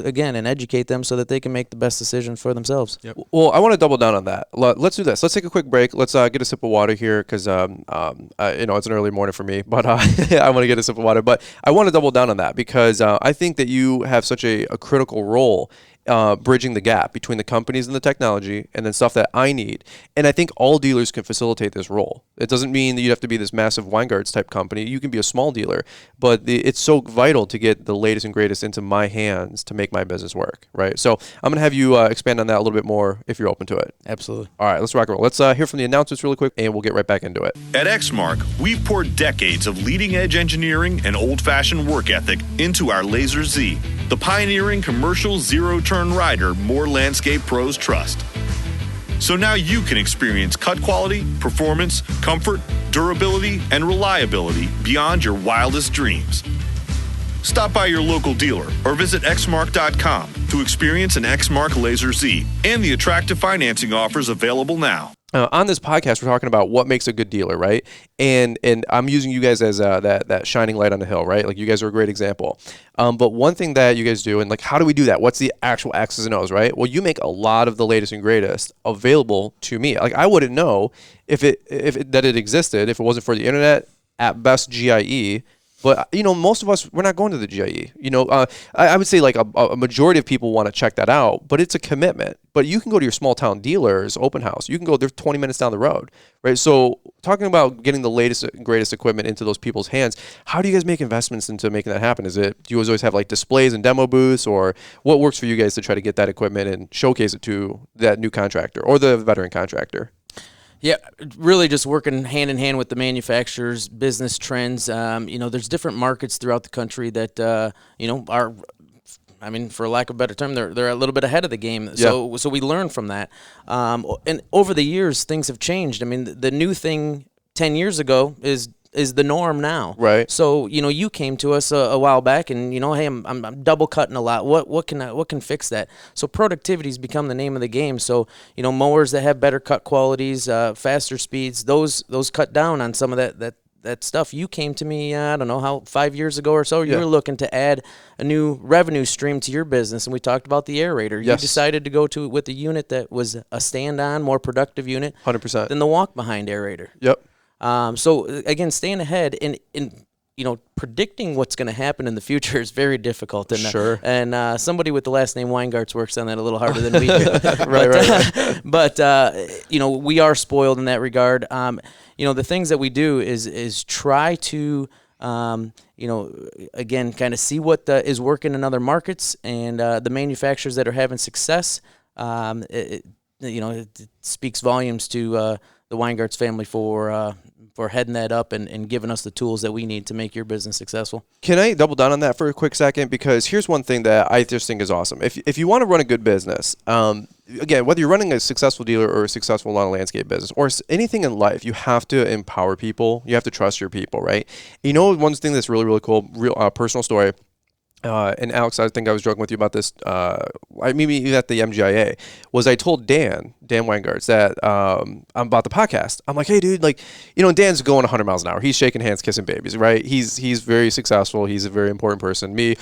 Speaker 3: again, and educate them so that they can make the best decision for themselves.
Speaker 4: Yep.
Speaker 2: Well, I want to double down on that. Let's do this. Let's take a quick break. Let's get a sip of water here because it's an early morning for me, but I want to get a sip of water. But I want to double down on that because I think that you have such a critical role bridging the gap between the companies and the technology and then stuff that I need. And I think all dealers can facilitate this role. It doesn't mean that you have to be this massive Weingarts type company. You can be a small dealer, but it's so vital to get the latest and greatest into my hands to make my business work, right? So I'm going to have you expand on that a little bit more if you're open to it.
Speaker 3: Absolutely.
Speaker 2: All right, let's rock and roll. Let's hear from the announcements really quick, and we'll get right back into it.
Speaker 5: At Exmark, we've poured decades of leading-edge engineering and old-fashioned work ethic into our Laser Z, the pioneering commercial zero-turn rider more landscape pros trust. So now you can experience cut quality, performance, comfort, durability, and reliability beyond your wildest dreams. Stop by your local dealer or visit xmark.com to experience an Exmark Laser Z and the attractive financing offers available now.
Speaker 2: On this podcast, we're talking about what makes a good dealer, right? And I'm using you guys as that shining light on the hill, right? Like you guys are a great example. But one thing that you guys do, and like how do we do that? What's the actual X's and O's, right? Well, you make a lot of the latest and greatest available to me. Like I wouldn't know if it existed if it wasn't for the internet. At best, GIE. But, most of us, we're not going to the GIE. I would say like a majority of people want to check that out, but it's a commitment. But you can go to your small town dealer's open house. You can go there 20 minutes down the road, right? So talking about getting the latest and greatest equipment into those people's hands, how do you guys make investments into making that happen? Do you always have like displays and demo booths, or what works for you guys to try to get that equipment and showcase it to that new contractor or the veteran contractor?
Speaker 3: Yeah, really just working hand in hand with the manufacturers, business trends. There's different markets throughout the country that, are, for lack of a better term, they're a little bit ahead of the game. So we learn from that. And over the years, things have changed. The new thing 10 years ago is the norm now.
Speaker 2: Right.
Speaker 3: So, you came to us a while back and, hey, I'm double cutting a lot. What can fix that? So productivity's become the name of the game. So, mowers that have better cut qualities, faster speeds, those cut down on some of that stuff. You came to me, 5 years ago or so, you were looking to add a new revenue stream to your business, and we talked about the aerator.
Speaker 2: Yes.
Speaker 3: You decided to go with a unit that was a stand-on, more productive unit
Speaker 2: 100%.
Speaker 3: than the walk-behind aerator.
Speaker 2: Yep.
Speaker 3: So again, staying ahead and predicting what's going to happen in the future is very difficult. And,
Speaker 2: sure.
Speaker 3: And somebody with the last name Weingarts works on that a little harder than we do.
Speaker 2: Right.
Speaker 3: But we are spoiled in that regard. The things that we do is try to, again, kind of see what is working in other markets and the manufacturers that are having success. It speaks volumes to the Weingarts family for heading that up and giving us the tools that we need to make your business successful.
Speaker 2: Can I double down on that for a quick second? Because here's one thing that I just think is awesome. If you want to run a good business, again, whether you're running a successful dealer or a successful lawn and landscape business or anything in life, you have to empower people. You have to trust your people, right? One thing that's really, really cool, real personal story. And Alex, I think I was joking with you about this, maybe even at the MGIA, was I told Dan Weingarts that about the podcast. I'm like, hey, dude, Dan's going 100 miles an hour. He's shaking hands, kissing babies, right? He's very successful. He's a very important person. Me,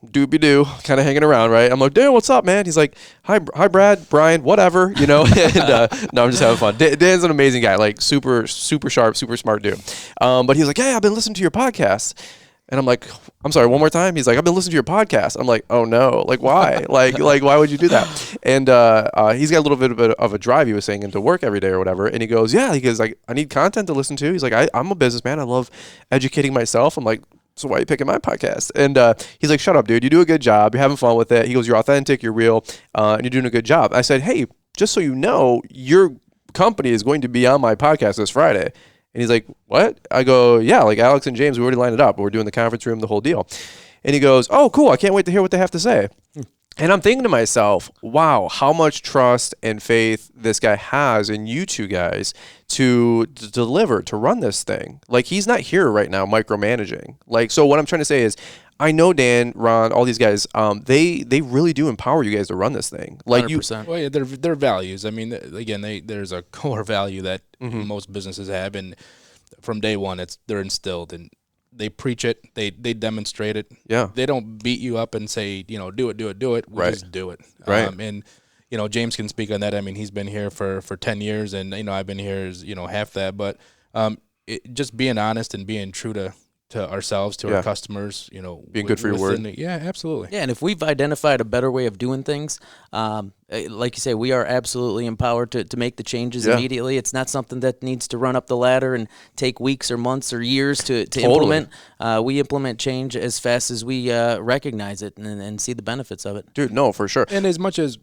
Speaker 2: doobie-doo, kind of hanging around, right? I'm like, Dan, what's up, man? He's like, hi, Brad, Brian, whatever, and no, I'm just having fun. Dan's an amazing guy, like super, super sharp, super smart dude. But he was like, hey, I've been listening to your podcast. And I'm like, I'm sorry, one more time? He's like, I've been listening to your podcast. I'm like, oh no, why? like why would you do that? And he's got a little bit of a drive, he was saying, into work every day or whatever. And he goes, I need content to listen to. He's like, I'm a businessman. I love educating myself. I'm like, so why are you picking my podcast? And he's like, shut up, dude. You do a good job. You're having fun with it. He goes, you're authentic, you're real, and you're doing a good job. I said, hey, just so you know, your company is going to be on my podcast this Friday. And he's like, what? I go, yeah, like Alex and James, we already lined it up. We're doing the conference room, the whole deal. And he goes, oh, cool. I can't wait to hear what they have to say. And I'm thinking to myself, wow, how much trust and faith this guy has in you two guys to deliver, to run this thing. Like, he's not here right now micromanaging. So what I'm trying to say is, I know Dan, Ron, all these guys, they really do empower you guys to run this thing.
Speaker 3: 100%.
Speaker 4: Well, yeah, their values. Again, there's a core value that most businesses have, and from day one, they're instilled. And They preach it. They demonstrate it.
Speaker 2: Yeah.
Speaker 4: They don't beat you up and say, do it. We just do it.
Speaker 2: Right.
Speaker 4: And James can speak on that. I mean, he's been here for 10 years, and I've been here as half that. But just being honest and being true to ourselves, to our customers,
Speaker 2: being good for your word.
Speaker 4: Yeah, absolutely.
Speaker 3: Yeah, and if we've identified a better way of doing things, like you say, we are absolutely empowered to make the changes immediately. It's not something that needs to run up the ladder and take weeks or months or years to implement. We implement change as fast as we recognize it and see the benefits of it.
Speaker 2: Dude, no, for sure.
Speaker 4: And as much as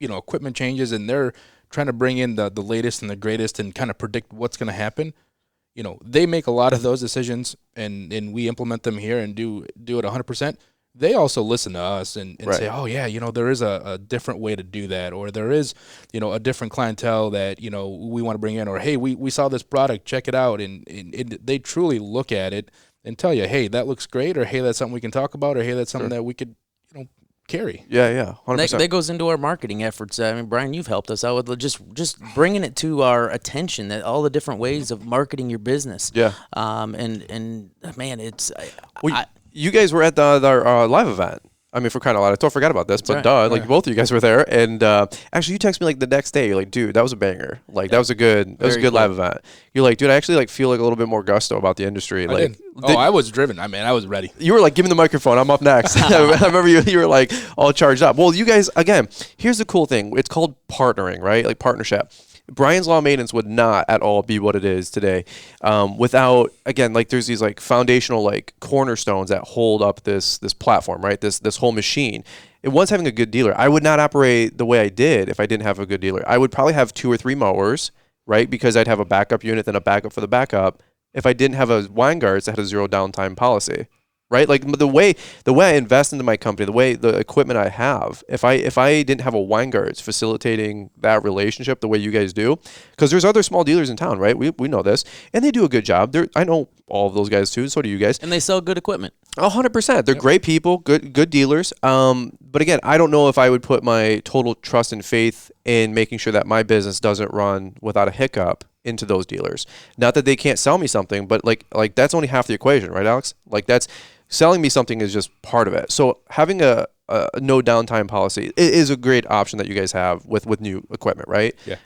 Speaker 4: equipment changes and they're trying to bring in the latest and the greatest and kind of predict what's going to happen, they make a lot of those decisions, and we implement them here and do it 100%. They also listen to us and say, oh, yeah, there is a different way to do that, or there is, a different clientele that, we want to bring in, or, hey, we saw this product, check it out. And they truly look at it and tell you, hey, that looks great, or, hey, that's something we can talk about, or, hey, that's something that we could, carry.
Speaker 2: Yeah, 100%.
Speaker 3: That goes into our marketing efforts. I mean, Brian, you've helped us out with just bringing it to our attention, that all the different ways of marketing your business.
Speaker 2: Yeah.
Speaker 3: And man, it's
Speaker 2: you guys were at our live event. I mean, for crying out loud, I totally forgot about this, but both of you guys were there. And actually, you texted me the next day. You're like, dude, that was a banger. That was a good live event. You're like, dude, I actually feel a little bit more gusto about the industry.
Speaker 4: I was driven. I mean, I was ready.
Speaker 2: You were give me the microphone. I'm up next. I remember you were all charged up. Well, you guys, again, here's the cool thing. It's called partnering, right? Partnership. Brian's Law Maintenance would not at all be what it is today without, again, there's these foundational cornerstones that hold up this platform, right? This whole machine. It was having a good dealer. I would not operate the way I did if I didn't have a good dealer. I would probably have 2 or 3 mowers, right? Because I'd have a backup unit, then a backup for the backup. If I didn't have a wine guards that had a 0 downtime policy. Right, the way I invest into my company, the equipment I have, if I didn't have a wine guards facilitating that relationship the way you guys do, because there's other small dealers in town, right? We know this, and they do a good job. I know all of those guys too. So do you guys.
Speaker 3: And they sell good equipment.
Speaker 2: 100%. They're great people, good dealers. But again, I don't know if I would put my total trust and faith in making sure that my business doesn't run without a hiccup into those dealers. Not that they can't sell me something, but that's only half the equation, right, Alex? That's selling me something is just part of it. So having a no downtime policy is a great option that you guys have with new equipment, right?
Speaker 4: Yeah.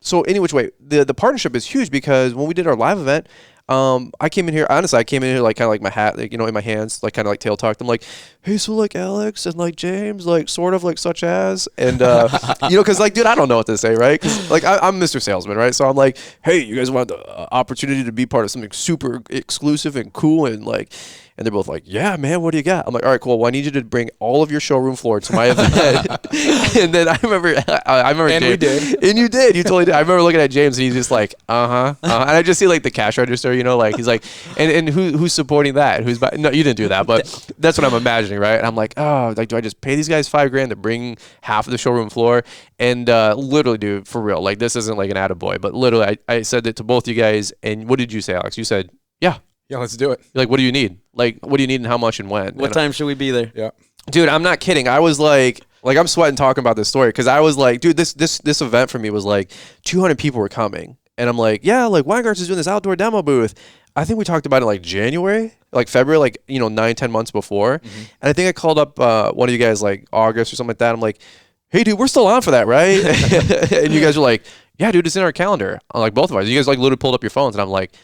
Speaker 2: So any which way, the partnership is huge because when we did our live event, I came in here kind of my hat, in my hands, kind of tail tucked. I'm like, hey, so Alex and James, sort of such as, and because dude, I don't know what to say, right? Because I'm Mr. Salesman, right? So I'm like, hey, you guys want the opportunity to be part of something super exclusive and cool, and and they're both like, yeah, man, what do you got? I'm like, all right, cool. Well, I need you to bring all of your showroom floor to my event. And then I remember
Speaker 4: and
Speaker 2: James,
Speaker 4: we did.
Speaker 2: And you did. You totally did. I remember looking at James and he's just like, and I just see the cash register, he's like, and who's supporting that? Who's no, you didn't do that, but that's what I'm imagining, right? And I'm like, oh, do I just pay these guys $5,000 to bring half of the showroom floor? And literally, dude, for real, this isn't an attaboy, but literally, I said it to both you guys. And what did you say, Alex? You said, yeah.
Speaker 4: Yeah, let's do it.
Speaker 2: You're like, what do you need? What do you need and how much and when?
Speaker 3: What time should we be there?
Speaker 4: Yeah.
Speaker 2: Dude, I'm not kidding. I was I'm sweating talking about this story because I was dude, this event for me was 200 people were coming. And I'm like, yeah, Weingarts is doing this outdoor demo booth. I think we talked about it January, February, 9-10 months before. Mm-hmm. And I think I called up one of you guys August or something like that. I'm like, hey, dude, we're still on for that, right? And you guys were like, yeah, dude, it's in our calendar. I'm both of us. You guys literally pulled up your phones and I'm like,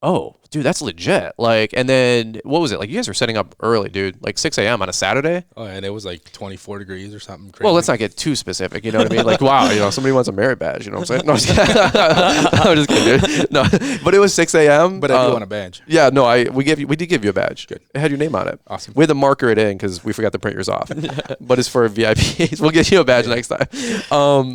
Speaker 2: oh, dude, that's legit. And then what was it? You guys were setting up early, dude, 6 a.m. on a Saturday.
Speaker 4: Oh, and it was 24 degrees or something crazy.
Speaker 2: Well, let's not get too specific. You know what I mean? Wow, somebody wants a merit badge. You know what I'm saying? No, I'm just kidding, dude. No, but it was 6 a.m.
Speaker 4: But I do want a badge.
Speaker 2: Yeah, no, we did give you a badge.
Speaker 4: Good.
Speaker 2: It had your name on it.
Speaker 4: Awesome.
Speaker 2: We had to marker it in because we forgot to print yours off. But it's for VIPs. We'll get you a badge next time.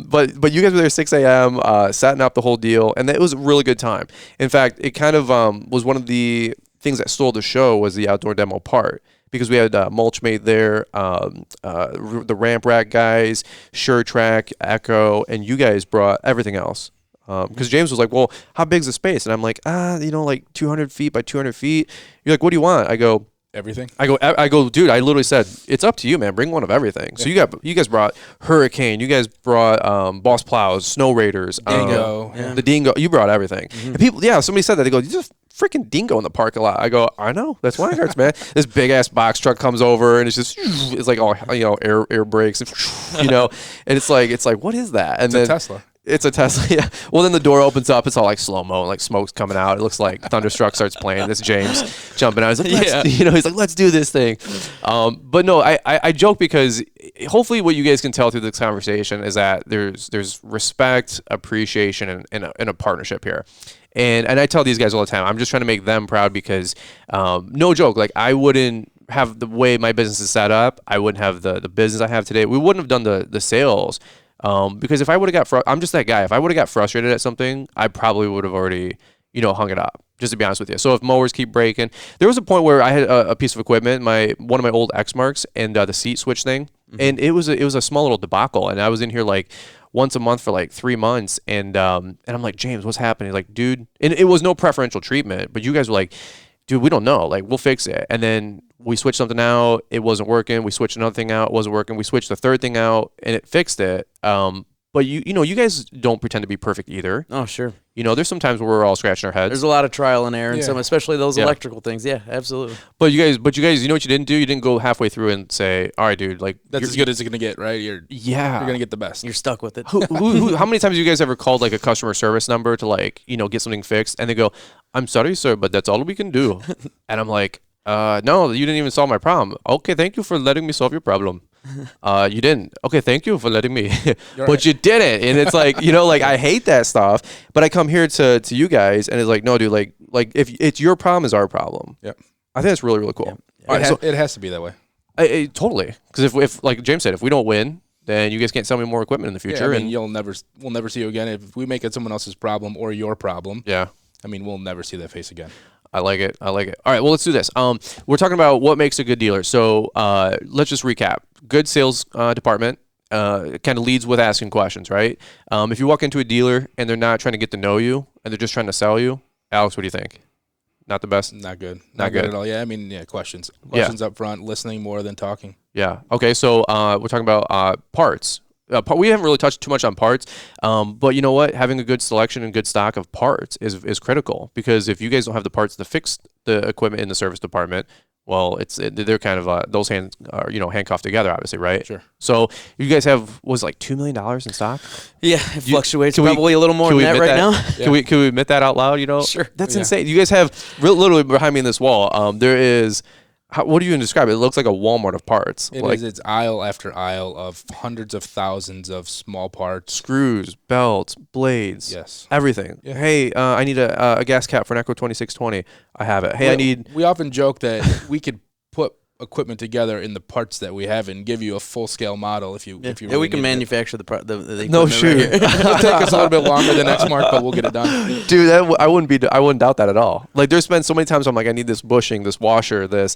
Speaker 2: But you guys were there 6 a.m. Setting up the whole deal, and it was a really good time. In fact, it kind of was one of the things that stole the show was the outdoor demo part because we had Mulchmate there, the Ramp Rack guys, SureTrack, Echo, and you guys brought everything else. Because James was like, well, how big's the space? And I'm like, 200 feet by 200 feet. You're like, what do you want? I go,
Speaker 4: everything.
Speaker 2: I go, dude, I literally said, it's up to you, man. Bring one of everything. So you guys brought Hurricane. You guys brought Boss Plows, Snow Raiders.
Speaker 4: Dingo.
Speaker 2: The Dingo. You brought everything. Mm-hmm. And people, somebody said that. They go, you just freaking dingo in the parking lot. I go, I know, that's Weingart's, man. This big ass box truck comes over and it's just, it's like all, air brakes, and it's like, what is that? And
Speaker 4: it's a Tesla.
Speaker 2: It's a Tesla, yeah. Well, then the door opens up. It's all like slow-mo and like smoke's coming out. It looks like Thunderstruck starts playing. It's James jumping out. He's like, he's like, let's do this thing. But no, I joke because hopefully what you guys can tell through this conversation is that there's respect, appreciation, and a partnership here. And I tell these guys all the time, I'm just trying to make them proud because, no joke, like I wouldn't have the way my business is set up. I wouldn't have the business I have today. We wouldn't have done the sales. Because if I would have I'm just that guy. If I would have got frustrated at something, I probably would have already, hung it up, just to be honest with you. So if mowers keep breaking, there was a point where I had a piece of equipment, one of my old X-Marks, and the seat switch thing, and it was a small little debacle, and I was in here like once a month for like 3 months, and I'm like, James, what's happening? Like, dude, and it was no preferential treatment, but you guys were like, dude, we don't know, like, we'll fix it. And then we switched something out, it wasn't working. We switched another thing out, it wasn't working. We switched the third thing out, and it fixed it. But you guys don't pretend to be perfect either.
Speaker 3: Oh, sure.
Speaker 2: There's some times where we're all scratching our heads.
Speaker 3: There's a lot of trial and error, and some, especially those electrical things. Yeah, absolutely.
Speaker 2: But you guys, you know what you didn't do? You didn't go halfway through and say, "All right, dude, like
Speaker 4: that's as good as it's gonna get, right? You're gonna get the best.
Speaker 3: You're stuck with it.
Speaker 2: How many times have you guys ever called like a customer service number to like get something fixed, and they go, "I'm sorry, sir, but that's all we can do," and I'm like, "No, you didn't even solve my problem. Okay, thank you for letting me solve your problem." You didn't. Okay, thank you for letting me. But right. You didn't. And it's like, like I hate that stuff. But I come here to you guys and it's like, no, dude, like if it's your problem is our problem.
Speaker 4: Yeah.
Speaker 2: I think that's really, really cool.
Speaker 4: Yeah. It has to be that way.
Speaker 2: Totally. Because if like James said, if we don't win, then you guys can't sell me more equipment in the future.
Speaker 4: Yeah, we'll never see you again. If we make it someone else's problem or your problem.
Speaker 2: Yeah.
Speaker 4: We'll never see that face again.
Speaker 2: I like it. All right, well, let's do this. We're talking about what makes a good dealer. So let's just recap. Good sales department kind of leads with asking questions, right? If you walk into a dealer and they're not trying to get to know you and they're just trying to sell you, Alex, what do you think? Not the best?
Speaker 4: Not good. Not good at all. Yeah, questions. Questions up front, listening more than talking.
Speaker 2: Yeah. Okay, so we're talking about parts. We haven't really touched too much on parts, but you know what? Having a good selection and good stock of parts is critical because if you guys don't have the parts to fix the equipment in the service department, well, they're kind of those hands are handcuffed together, obviously, right?
Speaker 4: Sure.
Speaker 2: So you guys have like $2 million in stock?
Speaker 3: Yeah, it fluctuates probably a little more than that right now.
Speaker 2: Yeah. Can we admit that out loud?
Speaker 3: Sure.
Speaker 2: That's insane. You guys have literally behind me in this wall. There is. What do you describe it? It looks like a Walmart of parts.
Speaker 4: It's aisle after aisle of hundreds of thousands of small parts.
Speaker 2: Screws, belts, blades.
Speaker 4: Yes.
Speaker 2: Everything. Yeah. Hey, I need a gas cap for an Echo 2620. I have it. Hey,
Speaker 4: We often joke that we could put equipment together in the parts that we have and give you a full scale model if you really
Speaker 3: we can manufacture the equipment.
Speaker 2: No shoot.
Speaker 3: Right
Speaker 4: it'll take us a little bit longer than X-Mark, but we'll get it done.
Speaker 2: Dude, I wouldn't doubt that at all. Like there's been so many times I'm like I need this bushing, this washer, this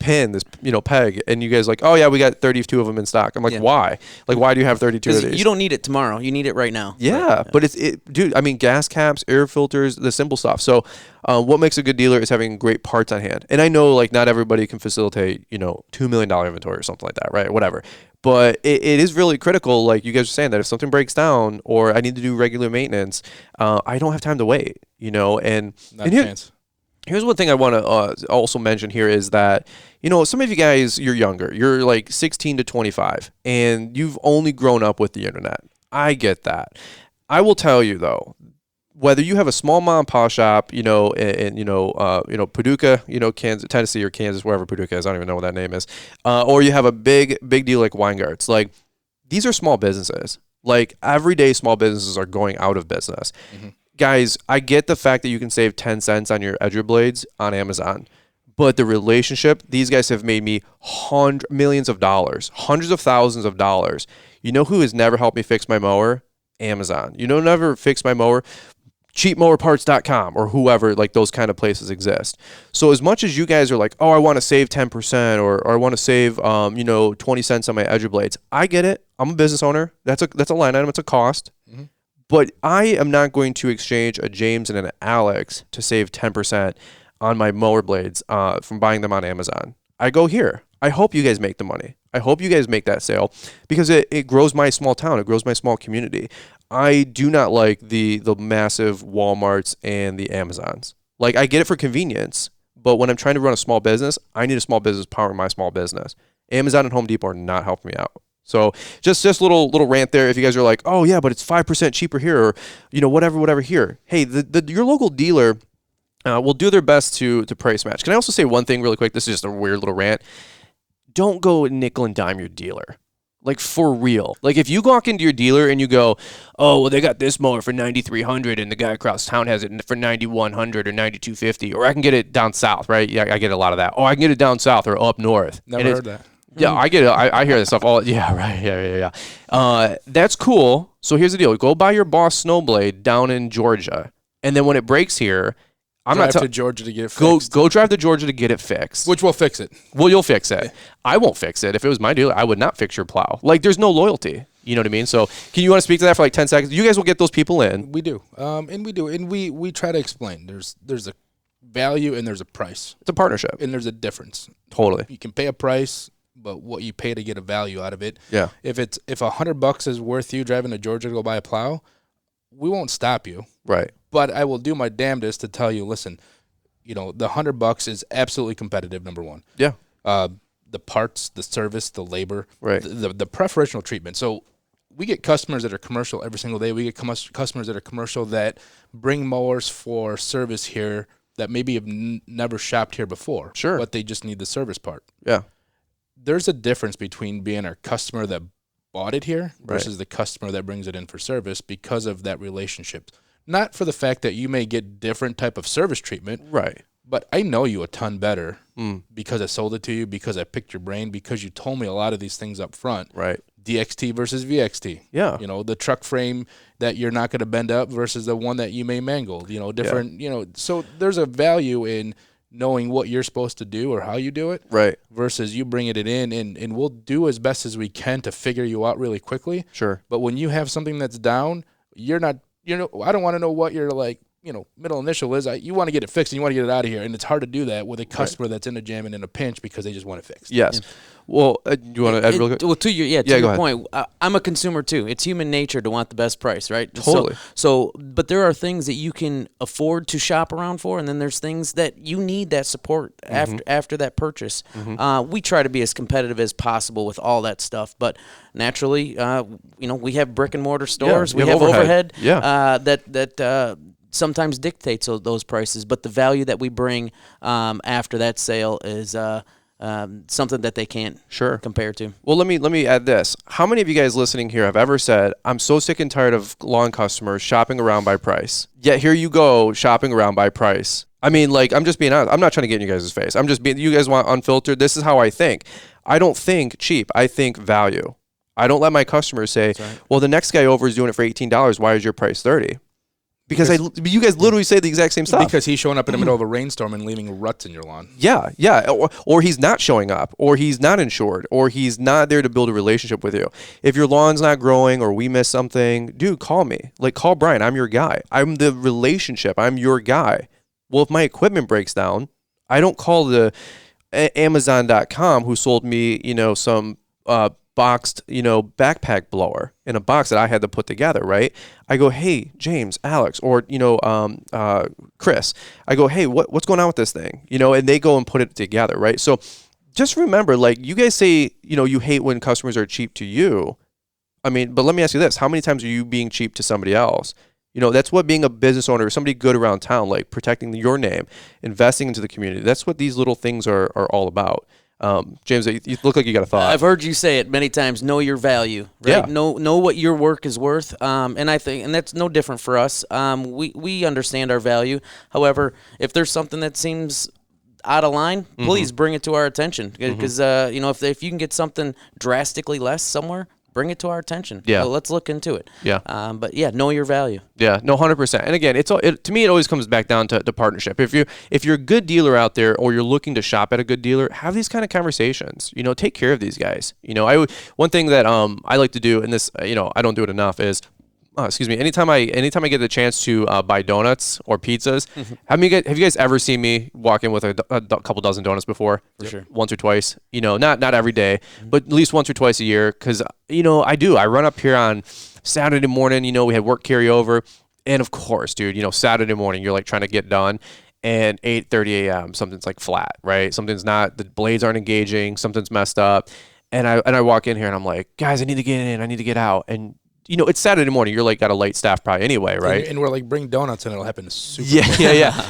Speaker 2: pin, this peg, and you guys are like, oh yeah, we got 32 of them in stock. I'm like, why? Like why do you have 32 of these?
Speaker 3: You don't need it tomorrow. You need it right now.
Speaker 2: Yeah, right. But dude. Gas caps, air filters, the simple stuff. So. What makes a good dealer is having great parts on hand. And I know like not everybody can facilitate, $2 million inventory or something like that, right? Whatever. But it is really critical, like you guys are saying, that if something breaks down or I need to do regular maintenance, I don't have time to wait, and
Speaker 4: not a chance.
Speaker 2: Here's one thing I want to also mention here is that, some of you guys, you're younger. You're like 16 to 25, and you've only grown up with the internet. I get that. I will tell you, though, whether you have a small mom and pop shop, in Paducah, Kansas, Tennessee or Kansas, wherever Paducah is, I don't even know what that name is, or you have a big deal like Weingart's, like these are small businesses. Like everyday small businesses are going out of business. Mm-hmm. Guys, I get the fact that you can save 10 cents on your edger blades on Amazon, but the relationship, these guys have made me millions of dollars, hundreds of thousands of dollars. You know who has never helped me fix my mower? Amazon. Never fix my mower? cheapmowerparts.com or whoever, like those kind of places exist. So as much as you guys are like, oh, I want to save 10% or I want to save 20 cents on my edger blades, I get it. I'm a business owner. That's a line item. It's a cost. Mm-hmm. But I am not going to exchange a James and an Alex to save 10% on my mower blades from buying them on Amazon. I go here. I hope you guys make the money. I hope you guys make that sale because it grows my small town. It grows my small community. I do not like the massive Walmarts and the Amazons. Like, I get it for convenience, but when I'm trying to run a small business, I need a small business powering my small business. Amazon and Home Depot are not helping me out. So just little rant there. If you guys are like, oh yeah, but it's 5% cheaper here, or whatever here. Hey, your local dealer will do their best to price match. Can I also say one thing really quick? This is just a weird little rant. Don't go nickel and dime your dealer. Like, for real. Like, if you walk into your dealer and you go, oh, well, they got this mower for $9,300 and the guy across town has it for $9,100 or $9,250, or I can get it down south, right? Yeah, I get a lot of that. Oh, I can get it down south or up north.
Speaker 4: Never heard that.
Speaker 2: Yeah, I get it. I hear this stuff all. Yeah, right. Yeah. That's cool. So here's the deal. Go buy your Boss Snowblade down in Georgia, and then when it breaks here,
Speaker 4: drive to Georgia to get it fixed.
Speaker 2: Go drive to Georgia to get it fixed.
Speaker 4: Which will fix it.
Speaker 2: Well, you'll fix it. I won't fix it. If it was my dealer, I would not fix your plow. Like, there's no loyalty. You know what I mean? So can you want to speak to that for like 10 seconds? You guys will get those people in.
Speaker 4: We do. And we try to explain. There's a value and there's a price.
Speaker 2: It's a partnership.
Speaker 4: And there's a difference.
Speaker 2: Totally.
Speaker 4: You can pay a price, but what you pay to get a value out of it.
Speaker 2: Yeah.
Speaker 4: If $100 is worth you driving to Georgia to go buy a plow, we won't stop you.
Speaker 2: Right.
Speaker 4: But I will do my damnedest to tell you, listen, the $100 is absolutely competitive, number one.
Speaker 2: Yeah.
Speaker 4: The parts, the service, the labor,
Speaker 2: right.
Speaker 4: the preferential treatment. So we get customers that are commercial every single day. We get customers that are commercial that bring mowers for service here that maybe have never shopped here before.
Speaker 2: Sure.
Speaker 4: But they just need the service part.
Speaker 2: Yeah.
Speaker 4: There's a difference between being our customer that bought it here versus
Speaker 2: right.
Speaker 4: the customer that brings it in for service because of that relationship. Not for the fact that you may get different type of service treatment.
Speaker 2: Right.
Speaker 4: But I know you a ton better because I sold it to you, because I picked your brain, because you told me a lot of these things up front.
Speaker 2: Right.
Speaker 4: DXT versus VXT.
Speaker 2: Yeah.
Speaker 4: The truck frame that you're not going to bend up versus the one that you may mangle. Different, so there's a value in knowing what you're supposed to do or how you do it.
Speaker 2: Right.
Speaker 4: Versus you bringing it in, and we'll do as best as we can to figure you out really quickly.
Speaker 2: Sure.
Speaker 4: But when you have something that's down, you're not, I don't want to know what your middle initial is. You want to get it fixed and you want to get it out of here. And it's hard to do that with a customer that's in a jam and in a pinch because they just want it fixed.
Speaker 2: Yes. Yeah. Well, you want to add real quick?
Speaker 3: Well, to your point, I'm a consumer too. It's human nature to want the best price, right?
Speaker 2: Totally.
Speaker 3: So, but there are things that you can afford to shop around for, and then there's things that you need that support after that purchase. We try to be as competitive as possible with all that stuff, but naturally, we have brick and mortar stores, we have overhead that sometimes dictates those prices, but the value that we bring after that sale is something that they can't compare to.
Speaker 2: Well, let me add this. How many of you guys listening here have ever said, I'm so sick and tired of lawn customers shopping around by price? Yet here you go shopping around by price. I mean, like, I'm just being honest. I'm not trying to get in you guys' face. I'm just being, you guys want unfiltered. This is how I think. I don't think cheap. I think value. I don't let my customers say, well, the next guy over is doing it for $18. Why is your price $30? Because you guys literally say the exact same stuff.
Speaker 4: Because he's showing up in the middle of a rainstorm and leaving ruts in your lawn.
Speaker 2: Yeah. Or he's not showing up, or he's not insured, or he's not there to build a relationship with you. If your lawn's not growing or we miss something, dude, call me. Like, call Brian. I'm your guy. I'm the relationship. I'm your guy. Well, if my equipment breaks down, I don't call the Amazon.com who sold me, some boxed, backpack blower in a box that I had to put together, right? I go, hey, James, Alex, or, Chris. I go, hey, what's going on with this thing? And they go and put it together, right? So just remember, like, you guys say, you hate when customers are cheap to you. I mean, but let me ask you this. How many times are you being cheap to somebody else? That's what being a business owner, somebody good around town, like protecting your name, investing into the community. That's what these little things are all about. James, you look like you got a thought.
Speaker 3: I've heard you say it many times. Know your value, right?
Speaker 2: Yeah.
Speaker 3: Know what your work is worth. And I think, and that's no different for us. We understand our value. However, if there's something that seems out of line, please bring it to our attention. Because if you can get something drastically less somewhere, bring it to our attention.
Speaker 2: Yeah.
Speaker 3: So let's look into it.
Speaker 2: Yeah.
Speaker 3: But yeah, know your value.
Speaker 2: Yeah. No, 100%. And again, to me, it always comes back down to partnership. If you're a good dealer out there, or you're looking to shop at a good dealer, have these kind of conversations. Take care of these guys. One thing that I like to do, and this I don't do it enough, is anytime I get the chance to buy donuts or pizzas, have you guys ever seen me walk in with a couple dozen donuts before?
Speaker 3: For sure.
Speaker 2: Once or twice. Not every day, but at least once or twice a year, because I do. I run up here on Saturday morning. We had work carryover, and of course, dude, Saturday morning you're like trying to get done. and 8:30 a.m. something's like flat, right? Something's not, the blades aren't engaging, something's messed up. And I walk in here and I'm like, guys, I need to get in, I need to get out. And it's Saturday morning. You're like got a late staff probably anyway, right?
Speaker 4: And we're like, bring dononuts and it'll happen super quick.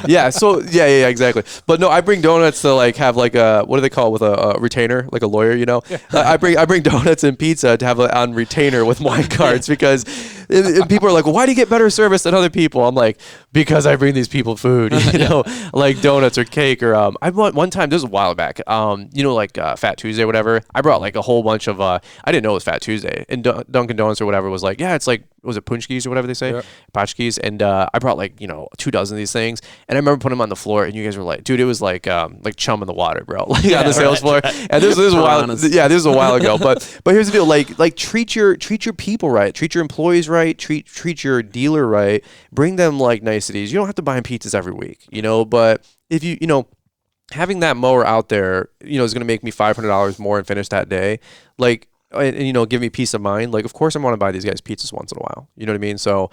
Speaker 2: Yeah. So yeah, exactly. But no, I bring donuts to like have like a, what do they call it, with a retainer, like a lawyer, Yeah. I bring donuts and pizza to have on retainer with wine cards because and people are like, well, why do you get better service than other people? I'm like, because I bring these people food, like donuts or cake or I bought one time, this was a while back, like Fat Tuesday or whatever. I brought like a whole bunch of I didn't know it was Fat Tuesday, and Dunkin' Donuts or whatever was like, yeah, it's like, was it punchkis or whatever they say? Yep. Potchkis. And I brought like, 2 dozen of these things. And I remember putting them on the floor and you guys were like, dude, it was like chum in the water, bro. Like on the sales floor. Right. And this was a while. Yeah, this was a while ago. But here's the deal. Like treat your people right. Treat your employees right. Treat your dealer right. Bring them like niceties. You don't have to buy them pizzas every week, but if having that mower out there, is going to make me $500 more and finish that day. Like, and give me peace of mind. Like, of course I want to buy these guys pizzas once in a while. You know what I mean? So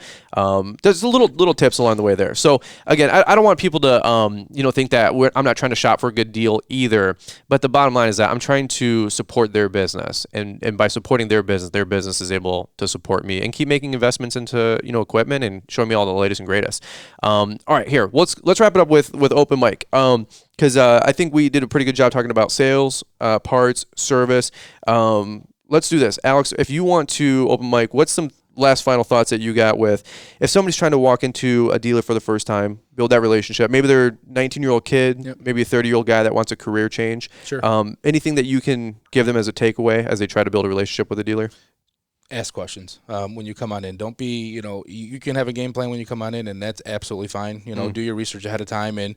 Speaker 2: there's a little tips along the way there. So again, I don't want people to think that I'm not trying to shop for a good deal either. But the bottom line is that I'm trying to support their business, and by supporting their business is able to support me and keep making investments into equipment and showing me all the latest and greatest. All right, here let's wrap it up with open mic. Because I think we did a pretty good job talking about sales, parts, service. Let's do this. Alex, if you want to open mic, what's some last final thoughts that you got with, if somebody's trying to walk into a dealer for the first time, build that relationship, maybe they're a 19-year-old kid, yep, maybe a 30-year-old guy that wants a career change.
Speaker 4: Sure.
Speaker 2: Anything that you can give them as a takeaway as they try to build a relationship with a dealer?
Speaker 4: Ask questions when you come on in. Don't be, you can have a game plan when you come on in, and that's absolutely fine. Do your research ahead of time and,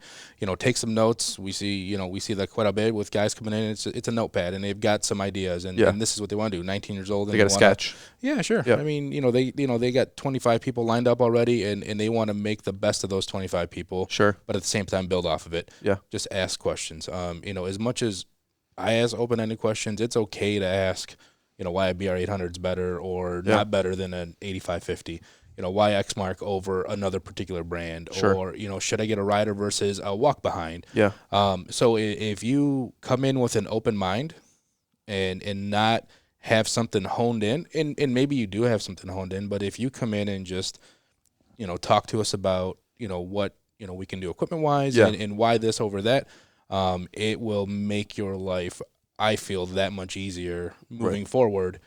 Speaker 4: take some notes. We see that quite a bit with guys coming in. It's a notepad, and they've got some ideas, and this is what they want to do. 19 years old, and
Speaker 2: they got a sketch.
Speaker 4: Yeah, sure. Yeah. I mean, they got 25 people lined up already, and they want to make the best of those 25 people.
Speaker 2: Sure.
Speaker 4: But at the same time, build off of it. Yeah. Just ask questions. As much as I ask open-ended questions, it's okay to ask, why a BR800 is better or not better than an 8550. Why Exmark over another particular brand, sure, or, should I get a rider versus a walk behind? Yeah. So if you come in with an open mind and not have something honed in, and maybe you do have something honed in, but if you come in and just, talk to us about, what, we can do equipment wise and why this over that, it will make your life, I feel, that much easier moving forward,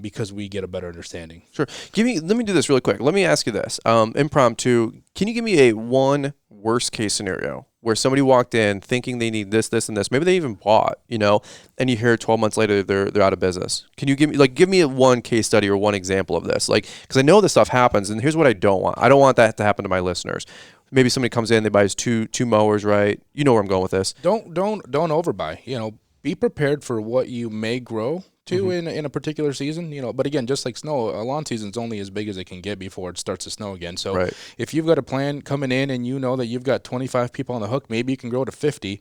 Speaker 4: because we get a better understanding.
Speaker 2: Sure. Let me do this really quick. Let me ask you this, impromptu. Can you give me a one worst case scenario where somebody walked in thinking they need this, this, and this? Maybe they even bought, and you hear 12 months later they're out of business. Can you give me one case study or one example of this? Like, because I know this stuff happens, and here's what I don't want. I don't want that to happen to my listeners. Maybe somebody comes in, they buys two mowers, right? You know where I'm going with this.
Speaker 4: Don't overbuy. Be prepared for what you may grow to in a particular season, but again, just like snow, a lawn season's only as big as it can get before it starts to snow again. So if you've got a plan coming in and that you've got 25 people on the hook, maybe you can grow to 50.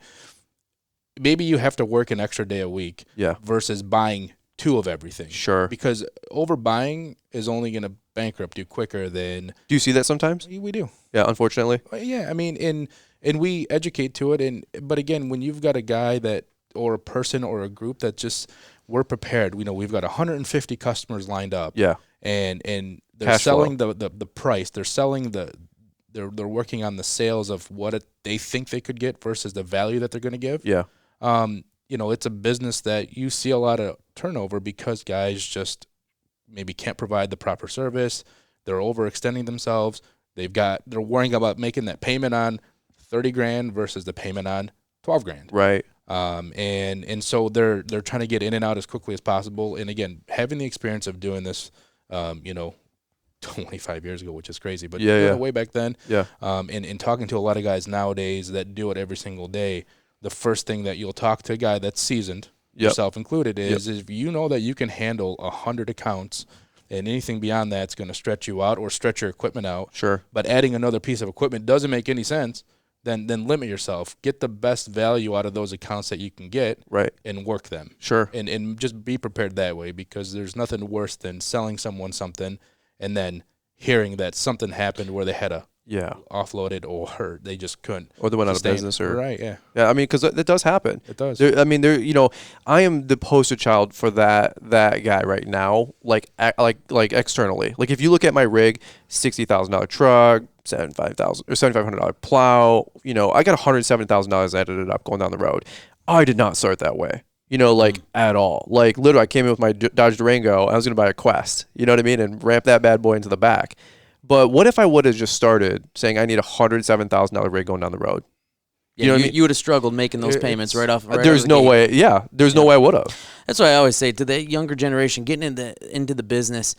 Speaker 4: Maybe you have to work an extra day a week versus buying 2 of everything.
Speaker 2: Sure.
Speaker 4: Because overbuying is only going to bankrupt you quicker than...
Speaker 2: Do you see that sometimes?
Speaker 4: We do.
Speaker 2: Yeah, unfortunately.
Speaker 4: Yeah, I mean, and we educate to it, but again, when you've got a guy that, or a person or a group that just, we're prepared. We've got 150 customers lined up. Yeah. And they're
Speaker 2: Cash
Speaker 4: selling the price. They're selling they're working on the sales of what they think they could get versus the value that they're going to give. Yeah. It's a business that you see a lot of turnover because guys just maybe can't provide the proper service. They're overextending themselves. They're worrying about making that payment on $30,000 versus the payment on $12,000.
Speaker 2: Right.
Speaker 4: And so they're trying to get in and out as quickly as possible. And again, having the experience of doing this, 25 years ago, which is crazy, but way back then, and talking to a lot of guys nowadays that do it every single day, the first thing that you'll talk to a guy that's seasoned, yourself included, is if you know that you can handle 100 accounts and anything beyond that's going to stretch you out or stretch your equipment out. Sure. But adding another piece of equipment doesn't make any sense. Then limit yourself. Get the best value out of those accounts that you can get, and work them. Sure. And just be prepared that way, because there's nothing worse than selling someone something and then hearing that something happened where they had a offloaded, or they just couldn't,
Speaker 2: or they went out of
Speaker 4: sustain it.
Speaker 2: business, or
Speaker 4: right, yeah,
Speaker 2: yeah. I mean, because it does happen.
Speaker 4: it does.
Speaker 2: I am the poster child for that guy right now. Like externally, like if you look at my rig, $60,000 truck, $7,500 plow. I got $107,000 edited up going down the road. I did not start that way. At all. Like, literally, I came in with my Dodge Durango. I was going to buy a Quest, you know what I mean, and ramp that bad boy into the back. But what if I would have just started saying I need a $107,000 rig going down the road?
Speaker 3: Yeah, you know what I mean? You would have struggled making those payments right off.
Speaker 2: There's no way. Yeah, there's no way I would have.
Speaker 3: That's why I always say to the younger generation, getting into the business,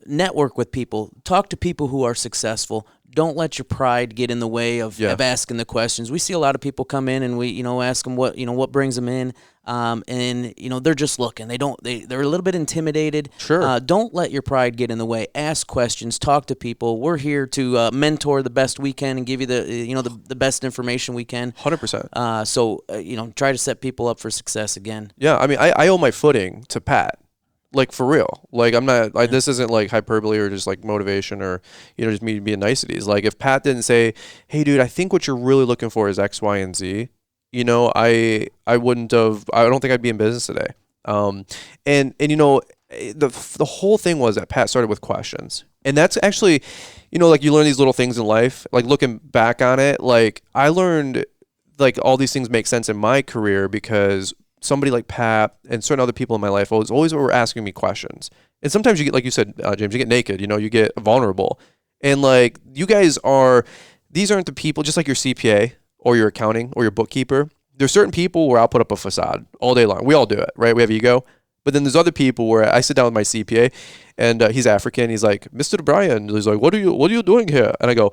Speaker 3: network with people, talk to people who are successful. Don't let your pride get in the way of asking the questions. We see a lot of people come in and we ask them what brings them in, and they're just looking. They're a little bit intimidated.
Speaker 2: Sure.
Speaker 3: Don't let your pride get in the way. Ask questions. Talk to people. We're here to mentor the best we can and give you the best information we can.
Speaker 2: 100%.
Speaker 3: So try to set people up for success again.
Speaker 2: Yeah, I mean, I owe my footing to Pat. Like, for real. Like, I'm not, this isn't like hyperbole or just like motivation or, just me being niceties. Like, if Pat didn't say, hey, dude, I think what you're really looking for is X, Y, and Z, I wouldn't have, I don't think I'd be in business today. The whole thing was that Pat started with questions. And that's actually, like, you learn these little things in life. Like, looking back on it, like, I learned, like, all these things make sense in my career because somebody like Pat and certain other people in my life always were asking me questions. And sometimes you get, like you said, James, you get naked, you get vulnerable. And like, these aren't the people, just like your CPA or your accounting or your bookkeeper. There's certain people where I'll put up a facade all day long. We all do it, right? We have ego. But then there's other people where I sit down with my CPA and he's African. He's like, Mr. Bryan. He's like, what are you doing here? And I go,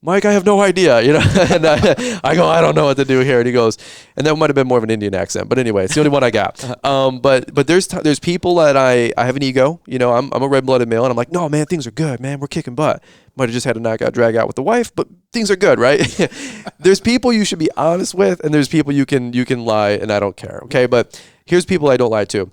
Speaker 2: Mike, I have no idea, and I go, I don't know what to do here. And he goes, and that might have been more of an Indian accent, but anyway, it's the only one I got. But there's people that I have an ego, I'm a red-blooded male, and I'm like, no, man, things are good, man, we're kicking butt. Might have just had a knockout, drag out with the wife, but things are good, right? There's people you should be honest with, and there's people you can lie, and I don't care, okay? But here's people I don't lie to.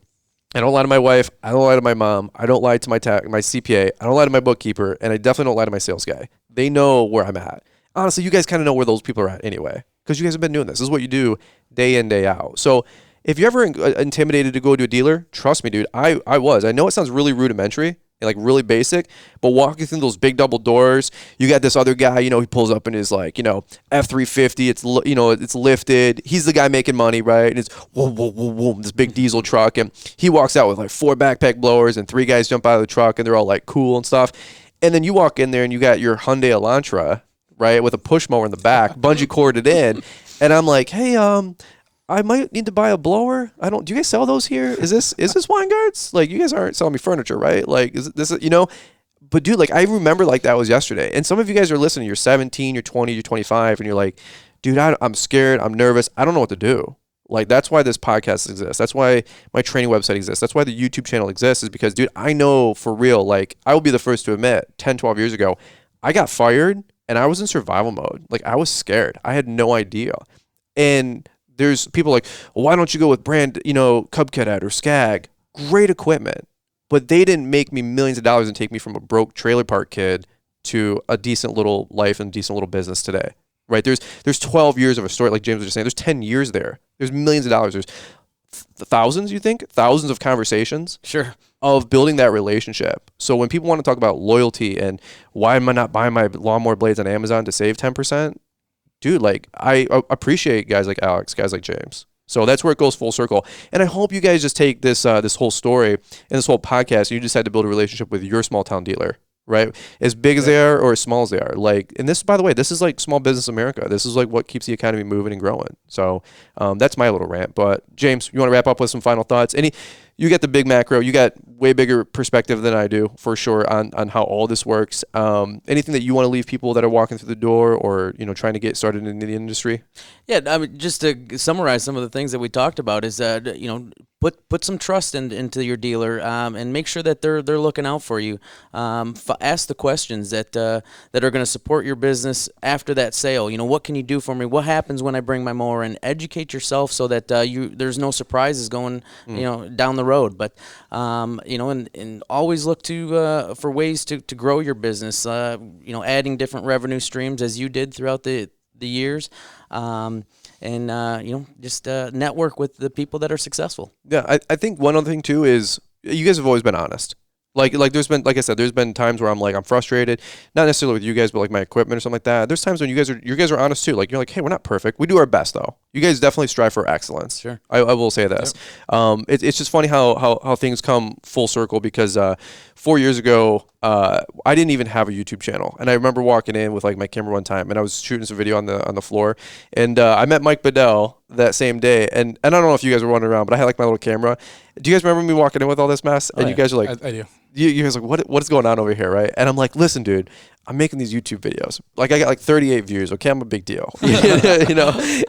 Speaker 2: I don't lie to my wife. I don't lie to my mom. I don't lie to my CPA. I don't lie to my bookkeeper, and I definitely don't lie to my sales guy. They know where I'm at. Honestly, you guys kind of know where those people are at anyway, because you guys have been doing this. This is what you do day in, day out. So if you're ever intimidated to go to a dealer, trust me, dude, I was. I know it sounds really rudimentary and like really basic, but walking through those big double doors, you got this other guy, he pulls up in his like, F-350. It's lifted. He's the guy making money, right? And it's whoa, whoa, whoa, whoa, this big diesel truck. And he walks out with like 4 backpack blowers and 3 guys jump out of the truck and they're all like cool and stuff. And then you walk in there and you got your Hyundai Elantra, right, with a push mower in the back, bungee corded in. And I'm like, hey, I might need to buy a blower. Do you guys sell those here? Is this Weingarts? Like, you guys aren't selling me furniture, right? Like, is this, But dude, like, I remember like that was yesterday. And some of you guys are listening. You're 17, you're 20, you're 25, and you're like, dude, I'm scared. I'm nervous. I don't know what to do. Like, that's why this podcast exists. That's why my training website exists. That's why the YouTube channel exists, is because, dude, I know for real, like, I will be the first to admit 10, 12 years ago, I got fired and I was in survival mode. Like, I was scared. I had no idea. And there's people like, well, why don't you go with brand, Cub Cadet or Skag? Great equipment. But they didn't make me millions of dollars and take me from a broke trailer park kid to a decent little life and decent little business today. Right? There's 12 years of a story, like James was just saying. There's 10 years there. There's millions of dollars. There's thousands, you think? Thousands of conversations.
Speaker 3: Sure.
Speaker 2: Of building that relationship. So when people want to talk about loyalty and why am I not buying my lawnmower blades on Amazon to save 10%? Dude, like, I appreciate guys like Alex, guys like James. So that's where it goes full circle. And I hope you guys just take this this whole story and this whole podcast and you decide to build a relationship with your small town dealer. Right? As big as they are or as small as they are. Like, and this, by the way, this is like small business America. This is like what keeps the economy moving and growing. So that's my little rant. But James, you want to wrap up with some final thoughts? You get the big macro. You got way bigger perspective than I do, for sure, on how all this works. Anything that you want to leave people that are walking through the door or, trying to get started in the industry?
Speaker 3: Yeah, I mean, just to summarize some of the things that we talked about is, put some trust into your dealer, and make sure that they're looking out for you. Ask the questions that are going to support your business after that sale. What can you do for me? What happens when I bring my mower in? Educate yourself so that there's no surprises going down the road. But and always look to for ways to grow your business. Adding different revenue streams as you did throughout the years. Just network with the people that are successful.
Speaker 2: Yeah, I think one other thing too is you guys have always been honest. Like there's been, like I said, there's been times where I'm frustrated, not necessarily with you guys, but like my equipment or something like that. There's times when you guys are honest too. Like you're like, hey, we're not perfect. We do our best though. You guys definitely strive for excellence.
Speaker 3: Sure.
Speaker 2: I will say this. Yep. It's just funny how things come full circle because 4 years ago, I didn't even have a YouTube channel. And I remember walking in with like my camera one time and I was shooting some video on the floor. And I met Mike Bedell that same day. And I don't know if you guys were wandering around, but I had like my little camera. Do you guys remember me walking in with all this mess? And you guys are like,
Speaker 4: I do.
Speaker 2: You guys are like, what is going on over here, right? And I'm like, listen, dude, I'm making these YouTube videos. Like I got like 38 views. Okay, I'm a big deal,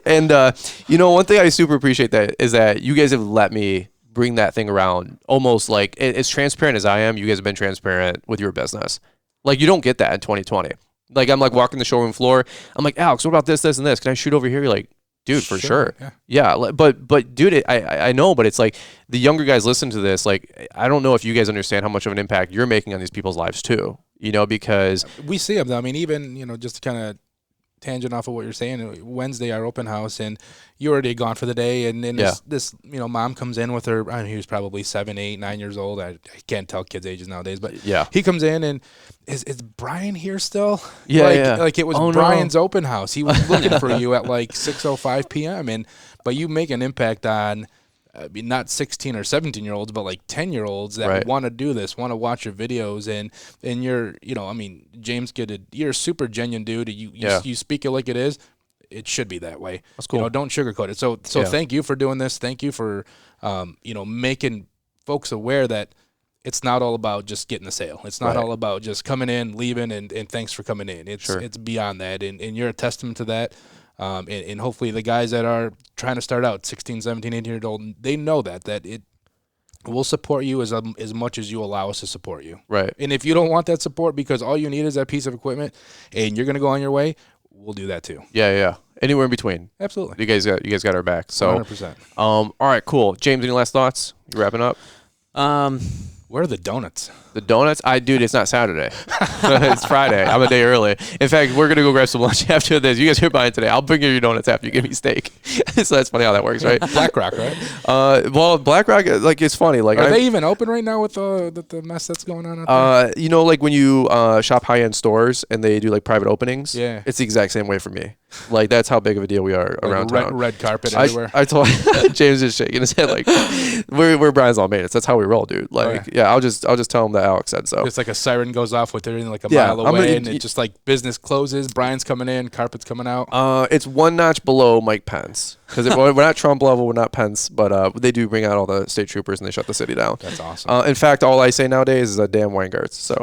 Speaker 2: And one thing I super appreciate that is that you guys have let me bring that thing around almost like as transparent as I am. You guys have been transparent with your business. Like you don't get that in 2020. Like I'm like walking the showroom floor. I'm like, Alex, what about this, and this? Can I shoot over here? You're like, dude, for sure. Yeah. But dude, I know, but it's like the younger guys listen to this. Like, I don't know if you guys understand how much of an impact you're making on these people's lives too, because
Speaker 4: we see them. I mean, even, just to kind of tangent off of what you're saying, Wednesday, our open house, and you already gone for the day. And then this mom comes in with her, he was probably 7, 8, 9 years old. I can't tell kids' ages nowadays, but he comes in and is Brian here still? Like it was Brian's open house. He was looking for you at like 6:05 p.m. But you make an impact on not 16 or 17-year-olds, but like 10-year-olds that want to do this, want to watch your videos, and you're, James, you're a super genuine dude. You speak it like it is. It should be that way.
Speaker 2: That's cool.
Speaker 4: Don't sugarcoat it. So thank you for doing this. Thank you for, making folks aware that it's not all about just getting the sale. It's not all about just coming in, leaving, and thanks for coming in. It's beyond that, and you're a testament to that. And hopefully the guys that are trying to start out, 16, 17, 18 years old, they know that it will support you as much as you allow us to support you.
Speaker 2: Right.
Speaker 4: And if you don't want that support because all you need is that piece of equipment and you're going to go on your way, we'll do that too.
Speaker 2: Yeah. Anywhere in between.
Speaker 4: Absolutely.
Speaker 2: You guys got our back. So
Speaker 4: 100%.
Speaker 2: All right, cool. James, any last thoughts? You wrapping up?
Speaker 4: Where are the donuts?
Speaker 2: The donuts? Dude, it's not Saturday. It's Friday. I'm a day early. In fact, we're going to go grab some lunch after this. You guys are buying today. I'll bring you your donuts after you give me steak. So that's funny how that works, right?
Speaker 4: Black Rock, right?
Speaker 2: Well, Black Rock, like, it's funny. Like,
Speaker 4: are they even open right now with the mess that's going on out there?
Speaker 2: Like when you shop high-end stores and they do like private openings, it's the exact same way for me. Like, that's how big of a deal we are around town.
Speaker 4: Red carpet everywhere.
Speaker 2: I told James is shaking his head like, we're Brian's all maintenance. That's how we roll, dude. Like, I'll just tell him that Alex said so.
Speaker 4: It's like a siren goes off with everything like a mile away, and it's just like business closes. Brian's coming in, carpet's coming out.
Speaker 2: It's one notch below Mike Pence because we're not Trump level, we're not Pence, but they do bring out all the state troopers and they shut the city down.
Speaker 4: That's awesome.
Speaker 2: In fact, all I say nowadays is damn Weingarts. So,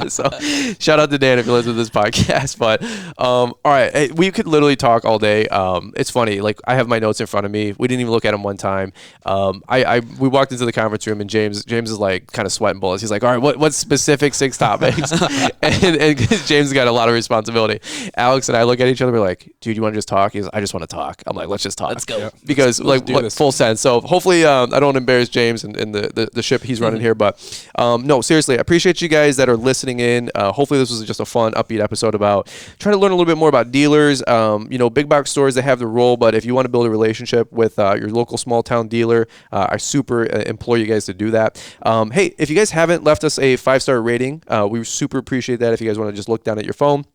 Speaker 2: so shout out to Dan if you listen to this podcast. But all right, we could literally talk all day. It's funny. Like, I have my notes in front of me. We didn't even look at them one time. We walked into the conference room and James is like kind of sweating bullets. He's like, all right, what specific 6 topics? and James got a lot of responsibility. Alex and I look at each other. We're like, dude, you want to just talk? He's like, I just want to talk. I'm like, let's just talk.
Speaker 3: Let's go. Yeah.
Speaker 2: Because let's full sense. So hopefully I don't embarrass James and the ship he's running here. But no, seriously, I appreciate you guys that are listening in. Hopefully this was just a fun, upbeat episode about trying to learn a little bit more about dealers. Big box stores, they have the role, but if you want to build a relationship with your local small town dealer, I super implore you guys to do that. Hey, if you guys haven't left us a 5-star rating, we super appreciate that. If you guys want to just look down at your phone,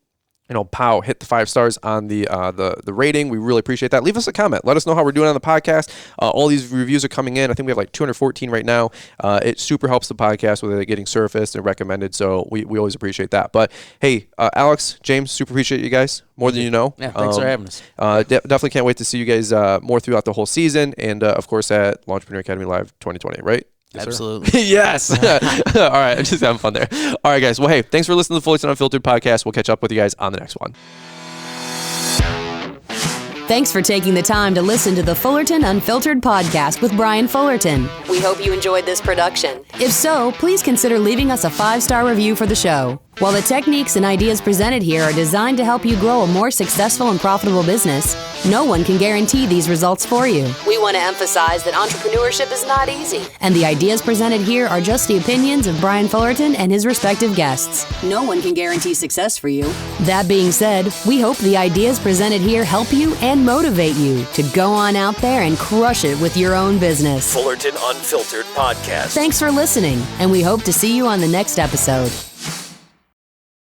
Speaker 2: hit the 5 stars on the rating. We really appreciate that. Leave us a comment. Let us know how we're doing on the podcast. All these reviews are coming in. I think we have like 214 right now. It super helps the podcast with it getting surfaced and recommended. So we always appreciate that. But hey, Alex, James, super appreciate you guys more than you know.
Speaker 3: Yeah, thanks for having us.
Speaker 2: Definitely can't wait to see you guys more throughout the whole season. And of course at Entrepreneur Academy Live 2020, right?
Speaker 3: Yes, absolutely.
Speaker 2: Yes. All right. I'm just having fun there. All right, guys. Well, hey, thanks for listening to the Fullerton Unfiltered podcast. We'll catch up with you guys on the next one.
Speaker 6: Thanks for taking the time to listen to the Fullerton Unfiltered podcast with Brian Fullerton. We hope you enjoyed this production. If so, please consider leaving us a 5-star review for the show. While the techniques and ideas presented here are designed to help you grow a more successful and profitable business, no one can guarantee these results for you. We want to emphasize that entrepreneurship is not easy, and the ideas presented here are just the opinions of Brian Fullerton and his respective guests. No one can guarantee success for you. That being said, we hope the ideas presented here help you and motivate you to go on out there and crush it with your own business.
Speaker 1: Fullerton Unfiltered Podcast.
Speaker 6: Thanks for listening, and we hope to see you on the next episode.